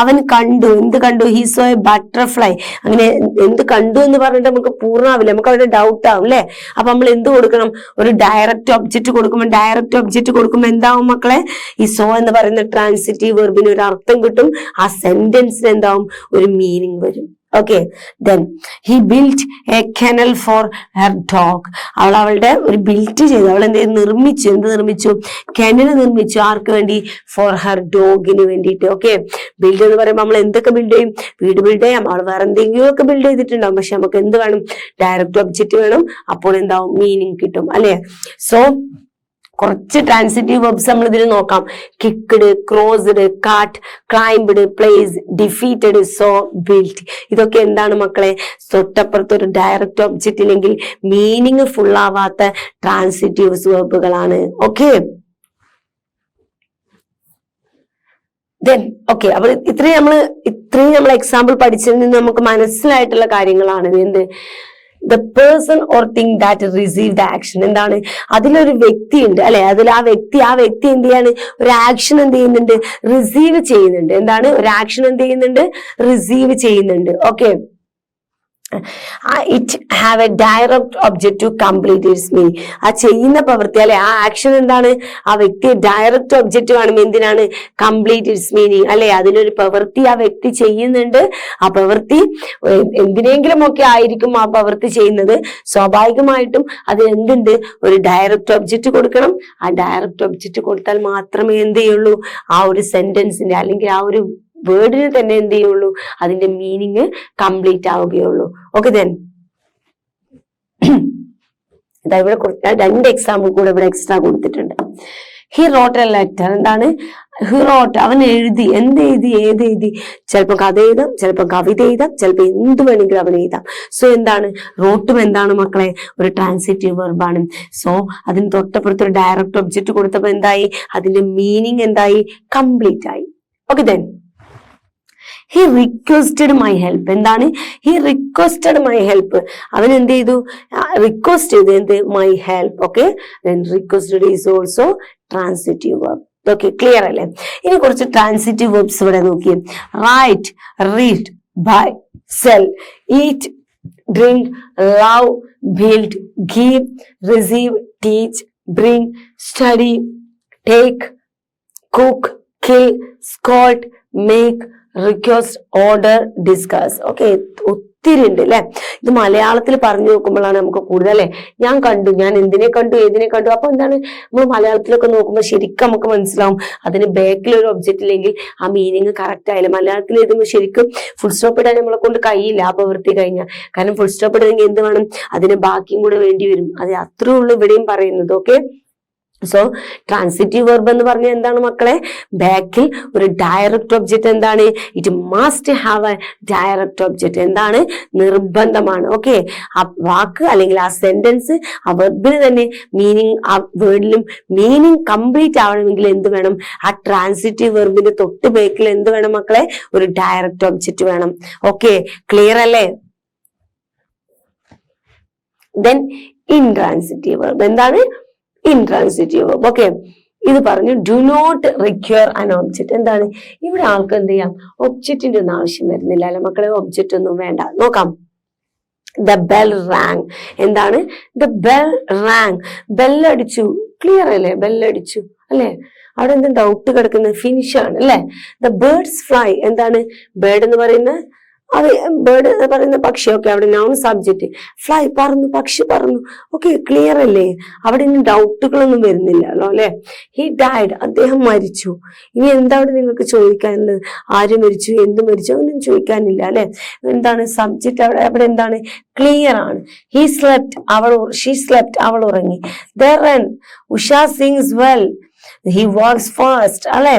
അവൻ കണ്ടു. എന്ത് കണ്ടു, he saw a butterfly. അങ്ങനെ എന്ത് കണ്ടു എന്ന് പറഞ്ഞിട്ട് നമുക്ക് പൂർണ്ണമാവില്ല, നമുക്ക് അവിടെ ഡൗട്ട് ആവും അല്ലെ. അപ്പൊ നമ്മൾ എന്ത് കൊടുക്കണം, ഒരു ഡയറക്റ്റ് ഒബ്ജക്റ്റ് കൊടുക്കുമ്പോൾ, ഡയറക്റ്റ് ഒബ്ജക്റ്റ് കൊടുക്കുമ്പോൾ എന്താവും മക്കളെ, ഈ സോ എന്ന് പറയുന്ന ട്രാൻസിറ്റീവ് വെർബിന് ഒരു അർത്ഥം കിട്ടും, ആ സെന്റൻസിന് എന്താവും, ഒരു മീനിങ് വരും. Okay, then he built A kennel for her dog. അവളുടെ ഒരു ബിൽറ്റ് ചെയ്തു, അവൾ എന്ത് നിർമ്മിച്ചു, നിർമ്മിച്ചു, കെനൽ നിർമ്മിച്ചു. ആർക്ക് വേണ്ടി, ഫോർ ഹെർ ഡോഗിന് വേണ്ടിയിട്ട്. ഓക്കെ, ബിൽഡ് എന്ന് പറയുമ്പോൾ നമ്മൾ എന്തൊക്കെ ബിൽഡ് ചെയ്യും, വീട് ബിൽഡ് ചെയ്യാം, അവൾ വേറെ എന്തെങ്കിലും ഒക്കെ ബിൽഡ് ചെയ്തിട്ടുണ്ടാവും. പക്ഷെ നമുക്ക് എന്ത് വേണം, ഡയറക്റ്റ് ഒബ്ജക്റ്റ് വേണം. അപ്പോൾ എന്താവും, മീനിങ് കിട്ടും അല്ലെ. സോ കുറച്ച് ട്രാൻസിറ്റീവ് വെർബ്സ് നമ്മൾ ഇതിൽ നോക്കാം. Kicked, crossed, caught, climbed, place, defeated, saw, built. ഇതൊക്കെ എന്താണ് മക്കളെ, തൊട്ടപ്പുറത്ത് ഒരു ഡയറക്റ്റ് ഒബ്ജക്റ്റ് ഇല്ലെങ്കിൽ മീനിങ് ഫുൾ ആവാത്ത ട്രാൻസിറ്റീവ് വെർബുകളാണ്. ഓക്കെ, ദെൻ ഓക്കെ, അപ്പൊ ഇത്രയും നമ്മൾ എക്സാമ്പിൾ പഠിച്ചതിൽ നിന്ന് നമുക്ക് മനസ്സിലായിട്ടുള്ള കാര്യങ്ങളാണ് എന്ത്, the person or thing that receive the action. എന്താണ്, അതിലൊരു വ്യക്തി ഉണ്ട് അല്ലെ, അതിൽ ആ വ്യക്തി എന്ത് ചെയ്യാണ്, ഒരു ആക്ഷൻ എന്ത് ചെയ്യുന്നുണ്ട്, റിസീവ് ചെയ്യുന്നുണ്ട്. എന്താണ്, ഒരു ആക്ഷൻ എന്ത് ചെയ്യുന്നുണ്ട്, റിസീവ് ചെയ്യുന്നുണ്ട്. Okay, it have a direct object to complete its meaning. ആ ചെയ്യുന്ന പ്രവൃത്തി അല്ലെ, ആ ആക്ഷൻ എന്താണ്, ആ വ്യക്തി ഡയറക്റ്റ് ഒബ്ജക്റ്റ് കാണും. എന്തിനാണ്, കംപ്ലീറ്റ് ഇറ്റ്സ് മീനിങ് അല്ലെ, അതിലൊരു പ്രവൃത്തി ആ വ്യക്തി ചെയ്യുന്നുണ്ട്. ആ പ്രവൃത്തി എന്തിനെങ്കിലും ഒക്കെ ആയിരിക്കും ആ പ്രവൃത്തി ചെയ്യുന്നത്. സ്വാഭാവികമായിട്ടും അത് എന്തുണ്ട്, ഒരു ഡയറക്റ്റ് ഒബ്ജക്റ്റ് കൊടുക്കണം. ആ ഡയറക്റ്റ് ഒബ്ജക്റ്റ് കൊടുത്താൽ മാത്രമേ എന്ത് ചെയ്യുള്ളൂ, ആ ഒരു സെന്റൻസിന്റെ അല്ലെങ്കിൽ ആ ഒരു വേർഡിന് തന്നെ എന്ത് ചെയ്യുള്ളൂ, അതിന്റെ മീനിങ് കംപ്ലീറ്റ് ആവുകയുള്ളൂ. ഓക്കെ, ദെൻ ഇതാ ഇവിടെ 2 എക്സാമ്പിൾ കൂടെ ഇവിടെ എക്സ്ട്രാ കൊടുത്തിട്ടുണ്ട്. He wrote a letter. എന്താണ്, ഹി റോട്ട്, അവൻ എഴുതി. ഏതെഴുതി, ചിലപ്പോൾ കഥ എഴുതാം, ചിലപ്പോൾ കവിത എഴുതാം, ചിലപ്പോൾ എന്ത് വേണമെങ്കിലും അവൻ എഴുതാം. സോ എന്താണ്, റോട്ടും എന്താണ് മക്കളെ, ഒരു ട്രാൻസിറ്റീവ് വെർബാണ്. സോ അതിന് തൊട്ടപ്പുറത്ത് ഒരു ഡയറക്റ്റ് ഒബ്ജക്റ്റ് കൊടുത്തപ്പോൾ എന്തായി, അതിന്റെ മീനിങ് എന്തായി, കംപ്ലീറ്റ് ആയി. Okay, then he requested my help. എന്താണ്, ഹി റിക്വസ്റ്റഡ് മൈ ഹെൽപ്പ്. അവൻ എന്ത് ചെയ്തു, റിക്വസ്റ്റ് ചെയ്തു എന്ത്, my help. Okay, requested is also transitive verb. Okay, clear അല്ലേ? ഇനി കുറച്ച് ട്രാൻസിറ്റീവ് വെർബ്സ് ഇവിടെ നോക്കി. Write, read, buy, sell, eat, drink, love, build, give, receive, teach, bring, study, take, cook, kill, scold, make, request, order, discuss. Okay, ഒത്തിരി ഉണ്ട് അല്ലെ. ഇത് മലയാളത്തിൽ പറഞ്ഞു നോക്കുമ്പോഴാണ് നമുക്ക് കൂടുതൽ അല്ലെ. ഞാൻ എന്തിനെ കണ്ടു, ഏതിനെ കണ്ടു. അപ്പൊ എന്താണ്, നമ്മൾ മലയാളത്തിലൊക്കെ നോക്കുമ്പോൾ ശരിക്കും നമുക്ക് മനസ്സിലാവും അതിന് ബാക്കിൽ ഒരു ഒബ്ജക്റ്റ് ഇല്ലെങ്കിൽ ആ മീനിങ് കറക്റ്റ് ആയില്ല. മലയാളത്തിൽ എഴുതുമ്പോൾ ശരിക്കും ഫുൾ സ്റ്റോപ്പ് ഇടാൻ നമ്മളെ കൊണ്ട് കഴിയില്ല ആ പ്രവൃത്തി കഴിഞ്ഞാൽ. കാരണം ഫുൾ സ്റ്റോപ്പ് ഇടുന്നെങ്കിൽ എന്ത് വേണം, അതിന് ബാക്കിയും കൂടെ വേണ്ടി വരും. അത് അത്രേ ഉള്ളൂ ഇവിടെയും പറയുന്നത്. ഓക്കെ, സോ ട്രാൻസിറ്റീവ് വെർബ് എന്ന് പറഞ്ഞാൽ എന്താണ് മക്കളെ, ബാക്കിൽ ഒരു ഡയറക്റ്റ് ഒബ്ജക്റ്റ്. എന്താണ്, it must have a direct object. എന്താണ്, നിർബന്ധമാണ്. ഓക്കെ, ആ വാക്ക് അല്ലെങ്കിൽ ആ സെന്റൻസ് ആ വെർബിന് തന്നെ മീനിങ്, ആ വേർഡിലും മീനിങ് കംപ്ലീറ്റ് ആവണമെങ്കിൽ എന്ത് വേണം, ആ ട്രാൻസിറ്റീവ് വെർബിന്റെ തൊട്ട് ബാക്കിൽ എന്ത് വേണം മക്കളെ, ഒരു ഡയറക്റ്റ് ഒബ്ജക്റ്റ് വേണം. ഓക്കെ, ക്ലിയർ അല്ലേ? Then intransitive verb. എന്താണ്, ഇൻട്രാൻസിറ്റീവ് വെർബ്. ഓക്കെ, ഇത് പറഞ്ഞു do not require an object. എന്താണ്, ഇവിടെ ആൾക്ക് എന്ത് ചെയ്യാം, ഒബ്ജക്റ്റിന്റെ ഒന്നും ആവശ്യം വരുന്നില്ല അല്ലെ മക്കളെ, ഒബ്ജക്റ്റ് ഒന്നും വേണ്ട. നോക്കാം, ദ ബെൽ റാങ്. എന്താണ്, ദ ബെൽ റാങ്, ബെല്ലടിച്ചു. ക്ലിയർ അല്ലേ, ബെല്ലടിച്ചു അല്ലെ. അവിടെ എന്താ ഡൗട്ട് കിടക്കുന്നത്, ഫിനിഷ് ആണ് അല്ലെ. The birds fly. എന്താണ്, ബേർഡ് എന്ന് പറയുന്ന ബേർഡ് എന്ന് പറയുന്ന പക്ഷി. ഓക്കെ, അവിടെ നൗൺ സബ്ജക്റ്റ്. ഫ്ലൈ, പറന്നു, പക്ഷി പറന്നു. ഓക്കെ, ക്ലിയർ അല്ലേ, അവിടെ ഇനി ഡൗട്ടുകളൊന്നും വരുന്നില്ലല്ലോ അല്ലെ. ഹി ഡൈഡ്, അദ്ദേഹം മരിച്ചു. ഇനി എന്താ അവിടെ നിങ്ങൾക്ക് ചോദിക്കാനുള്ളത്, ആര് മരിച്ചു, എന്ത് മരിച്ചു, ഒന്നും ചോദിക്കാനില്ല അല്ലെ. എന്താണ് സബ്ജക്റ്റ്, അവിടെ എന്താണ്, ക്ലിയർ ആണ്. ഹി സ്ലെപ്റ്റ്, ഷീ സ്ലെപ്റ്റ്, അവൾ ഉറങ്ങി. They run, Usha sings well. He works fast അല്ലെ.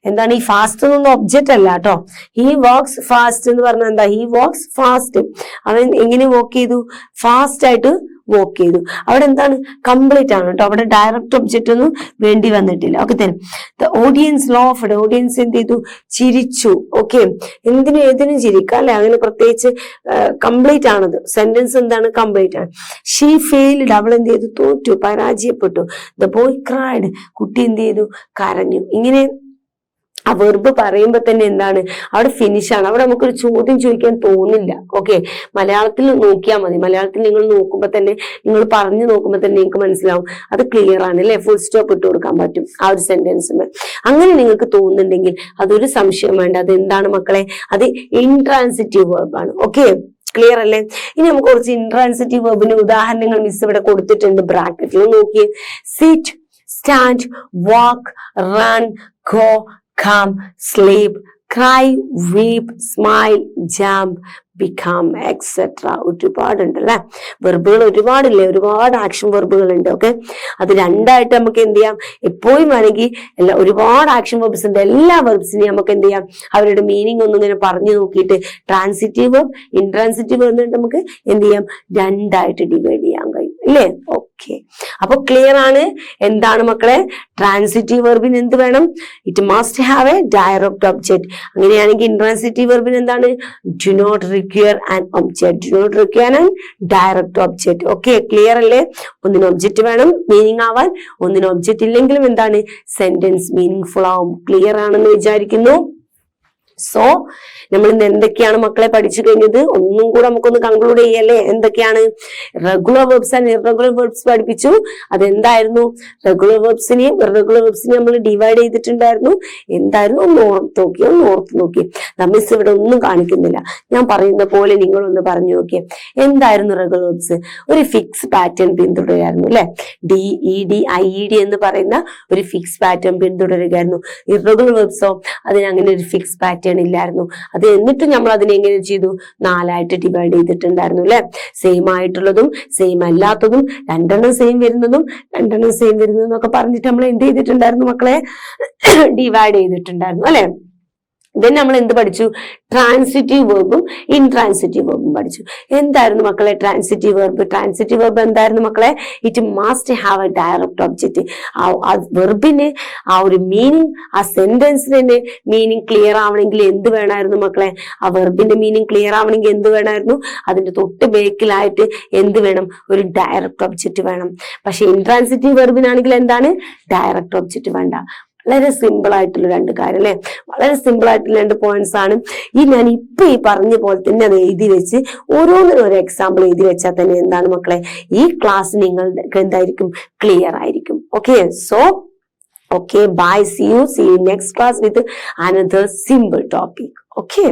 എന്താണ്, ഈ ഫാസ്റ്റ് എന്നൊന്നും ഒബ്ജക്റ്റ് അല്ല കേട്ടോ. ഹി വർക്ക്സ് ഫാസ്റ്റ് എന്ന് പറഞ്ഞാൽ എന്താ, ഹി വർക്ക്സ് ഫാസ്റ്റ്. അവൻ എങ്ങനെ വർക്ക് ചെയ്തു, ഫാസ്റ്റ് ആയിട്ട് വർക്ക് ചെയ്തു. അവിടെ എന്താണ്, കംപ്ലീറ്റ് ആണ് കേട്ടോ. അവിടെ ഡയറക്റ്റ് ഒബ്ജക്റ്റ് ഒന്നും വേണ്ടി വന്നിട്ടില്ല. ഓക്കെ, തന്നെ ദ ഓഡിയൻസ് ലോഫ്ഡ്. ഓഡിയൻസ് എന്ത് ചെയ്തു, ചിരിച്ചു. ഓക്കെ, ഏതിനും ചിരിക്കാം അല്ലെ, അങ്ങനെ പ്രത്യേകിച്ച് കംപ്ലീറ്റ് ആണത്. സെന്റൻസ് എന്താണ്, കംപ്ലീറ്റ് ആണ്. ഷീ ഫെയിൽഡ്, അവൾ എന്ത് ചെയ്തു, തോറ്റു, പരാജയപ്പെട്ടു. ദ ബോയ് ക്രൈഡ്, കുട്ടി എന്ത് ചെയ്തു, കരഞ്ഞു. ഇങ്ങനെ ആ വെർബ് പറയുമ്പോ തന്നെ എന്താണ്, അവിടെ ഫിനിഷ് ആണ്. അവിടെ നമുക്കൊരു ചോദ്യം ചോദിക്കാൻ തോന്നില്ല. ഓക്കെ, മലയാളത്തിൽ നോക്കിയാൽ മതി. മലയാളത്തിൽ നിങ്ങൾ നോക്കുമ്പോ തന്നെ, നിങ്ങൾ പറഞ്ഞു നോക്കുമ്പോ തന്നെ നിങ്ങൾക്ക് മനസ്സിലാവും അത് ക്ലിയർ ആണ് അല്ലെ. ഫുൾ സ്റ്റോപ്പ് ഇട്ട് കൊടുക്കാൻ പറ്റും ആ ഒരു സെന്റൻസിന്. അങ്ങനെ നിങ്ങൾക്ക് തോന്നുന്നുണ്ടെങ്കിൽ അതൊരു സംശയം വേണ്ട, അത് എന്താണ് മക്കളെ, അത് ഇൻട്രാൻസിറ്റീവ് വെർബ് ആണ്. ഓക്കെ, ക്ലിയർ അല്ലേ? ഇനി നമുക്ക് കുറച്ച് ഇൻട്രാൻസിറ്റീവ് വെർബിന് ഉദാഹരണങ്ങൾ മിസ് ഇവിടെ കൊടുത്തിട്ടുണ്ട് ബ്രാക്കറ്റിൽ. നോക്കിയേ, sit, stand, walk, run, go, come, sleep, cry, weep, smile, jump, become, etc. ഒരുപാടുണ്ടല്ലേ വെർബുകൾ, ഒരുപാടില്ലേ, ഒരുപാട് ആക്ഷൻ വെർബുകൾ ഉണ്ട്. ഓക്കെ, അത് രണ്ടായിട്ട് നമുക്ക് എന്ത് ചെയ്യാം, എപ്പോഴും വേണമെങ്കിൽ ഒരുപാട് ആക്ഷൻ വെർബ്സ് ഉണ്ട്. എല്ലാ വെർബ്സിനെയും നമുക്ക് എന്ത് ചെയ്യാം, അവരുടെ മീനിങ് ഒന്നും ഇങ്ങനെ പറഞ്ഞു നോക്കിയിട്ട് ട്രാൻസിറ്റീവ് വെർബ്, ഇൻട്രാൻസിറ്റീവ് വെർബ് നമുക്ക് എന്ത് ചെയ്യാം, രണ്ടായിട്ട് ഡിവൈഡ് ചെയ്യാൻ കഴിയും ഇല്ലേ. ഓക്കെ, അപ്പൊ ക്ലിയർ ആണ്. എന്താണ് മക്കളെ? ട്രാൻസിറ്റീവ് വെർബിന് എന്ത് വേണം? It must have a direct object. അങ്ങനെയാണെങ്കിൽ ഇൻട്രാൻസിറ്റീവ് വെർബിന് എന്താണ്? Do not require an object. Do not require an direct object. Okay, clear അല്ലേ? ഒന്നിന് ഒബ്ജക്റ്റ് വേണം മീനിങ് ആവാൻ, ഒന്നിന് ഒബ്ജക്റ്റ് ഇല്ലെങ്കിലും എന്താണ്? സെന്റൻസ് മീനിങ് ഫുൾ ആവും. ക്ലിയർ ആണെന്ന് വിചാരിക്കുന്നു. സോ നമ്മൾ ഇന്ന് എന്തൊക്കെയാണ് മക്കളെ പഠിച്ചു കഴിഞ്ഞത്? ഒന്നും കൂടെ നമുക്കൊന്ന് കൺക്ലൂഡ് ചെയ്യല്ലേ? എന്തൊക്കെയാണ്? Regular verbs and irregular verbs പഠിപ്പിച്ചു. അതെന്തായിരുന്നു? റെഗുലർ വെർബ്സിനെയും ഇറഗുലർ വെർബ്സിനെയും നമ്മൾ ഡിവൈഡ് ചെയ്തിട്ടുണ്ടായിരുന്നു. എന്തായിരുന്നു? ഒന്ന് ഓർത്ത് നോക്കി. മിസ് ഇവിടെ ഒന്നും കാണിക്കുന്നില്ല, ഞാൻ പറയുന്ന പോലെ നിങ്ങളൊന്ന് പറഞ്ഞു നോക്കിയേ. എന്തായിരുന്നു റെഗുലർ വെർബ്സ്? ഒരു ഫിക്സ് പാറ്റേൺ പിന്തുടരുകയായിരുന്നു അല്ലെ? DED എന്ന് പറയുന്ന ഒരു ഫിക്സ് പാറ്റേൺ പിന്തുടരുകയായിരുന്നു. ഇറഗുലർ വെർബ്സോ അതിനങ്ങനെ ഒരു ഫിക്സ് പാറ്റേൺ ഇല്ലായിരുന്നു. അത് എന്നിട്ട് നമ്മൾ അതിനെ എങ്ങനെ ചെയ്തു? 4ആയിട്ട് ഡിവൈഡ് ചെയ്തിട്ടുണ്ടായിരുന്നു അല്ലെ? സെയിം ആയിട്ടുള്ളതും സെയിം അല്ലാത്തതും, രണ്ടെണ്ണം സെയിം വരുന്നതും ഒക്കെ പറഞ്ഞിട്ട് നമ്മൾ എന്ത് ചെയ്തിട്ടുണ്ടായിരുന്നു മക്കളെ? ഡിവൈഡ് ചെയ്തിട്ടുണ്ടായിരുന്നു അല്ലെ? ദെൻ നമ്മൾ എന്ത് പഠിച്ചു? ട്രാൻസിറ്റീവ് വെർബും ഇൻട്രാൻസിറ്റീവ് വെർബും പഠിച്ചു. എന്തായിരുന്നു മക്കളെ ട്രാൻസിറ്റീവ് വെർബ്? ട്രാൻസിറ്റീവ് വെർബ് എന്തായിരുന്നു മക്കളെ? It must have a direct object. ആ വെർബിന് ആ ഒരു മീനിങ്, ആ സെന്റൻസിന് മീനിങ് ക്ലിയർ ആവണമെങ്കിൽ എന്ത് വേണമായിരുന്നു മക്കളെ? ആ വെർബിന്റെ മീനിങ് ക്ലിയർ ആവണമെങ്കിൽ എന്ത് വേണമായിരുന്നു? അതിന്റെ തൊട്ട് ബേക്കിലായിട്ട് എന്ത് വേണം? ഒരു ഡയറക്റ്റ് ഒബ്ജക്റ്റ് വേണം. പക്ഷെ ഇൻട്രാൻസിറ്റീവ് വെർബിനാണെങ്കിൽ എന്താണ്? ഡയറക്റ്റ് ഒബ്ജക്റ്റ് വേണ്ട. വളരെ സിമ്പിൾ ആയിട്ടുള്ള രണ്ട് കാര്യം അല്ലെ? വളരെ സിമ്പിൾ ആയിട്ടുള്ള 2 പോയിന്റ്സ് ആണ്. ഞാൻ ഇപ്പൊ ഈ പറഞ്ഞ പോലെ തന്നെ അത് എഴുതി വെച്ച് ഓരോന്നിനും ഒരു എക്സാമ്പിൾ എഴുതി വെച്ചാൽ തന്നെ എന്താണ് മക്കളെ? ഈ ക്ലാസ് നിങ്ങൾക്ക് എന്തായിരിക്കും? ക്ലിയർ ആയിരിക്കും. Okay, so okay, bye, see you next class with another simple topic. Okay.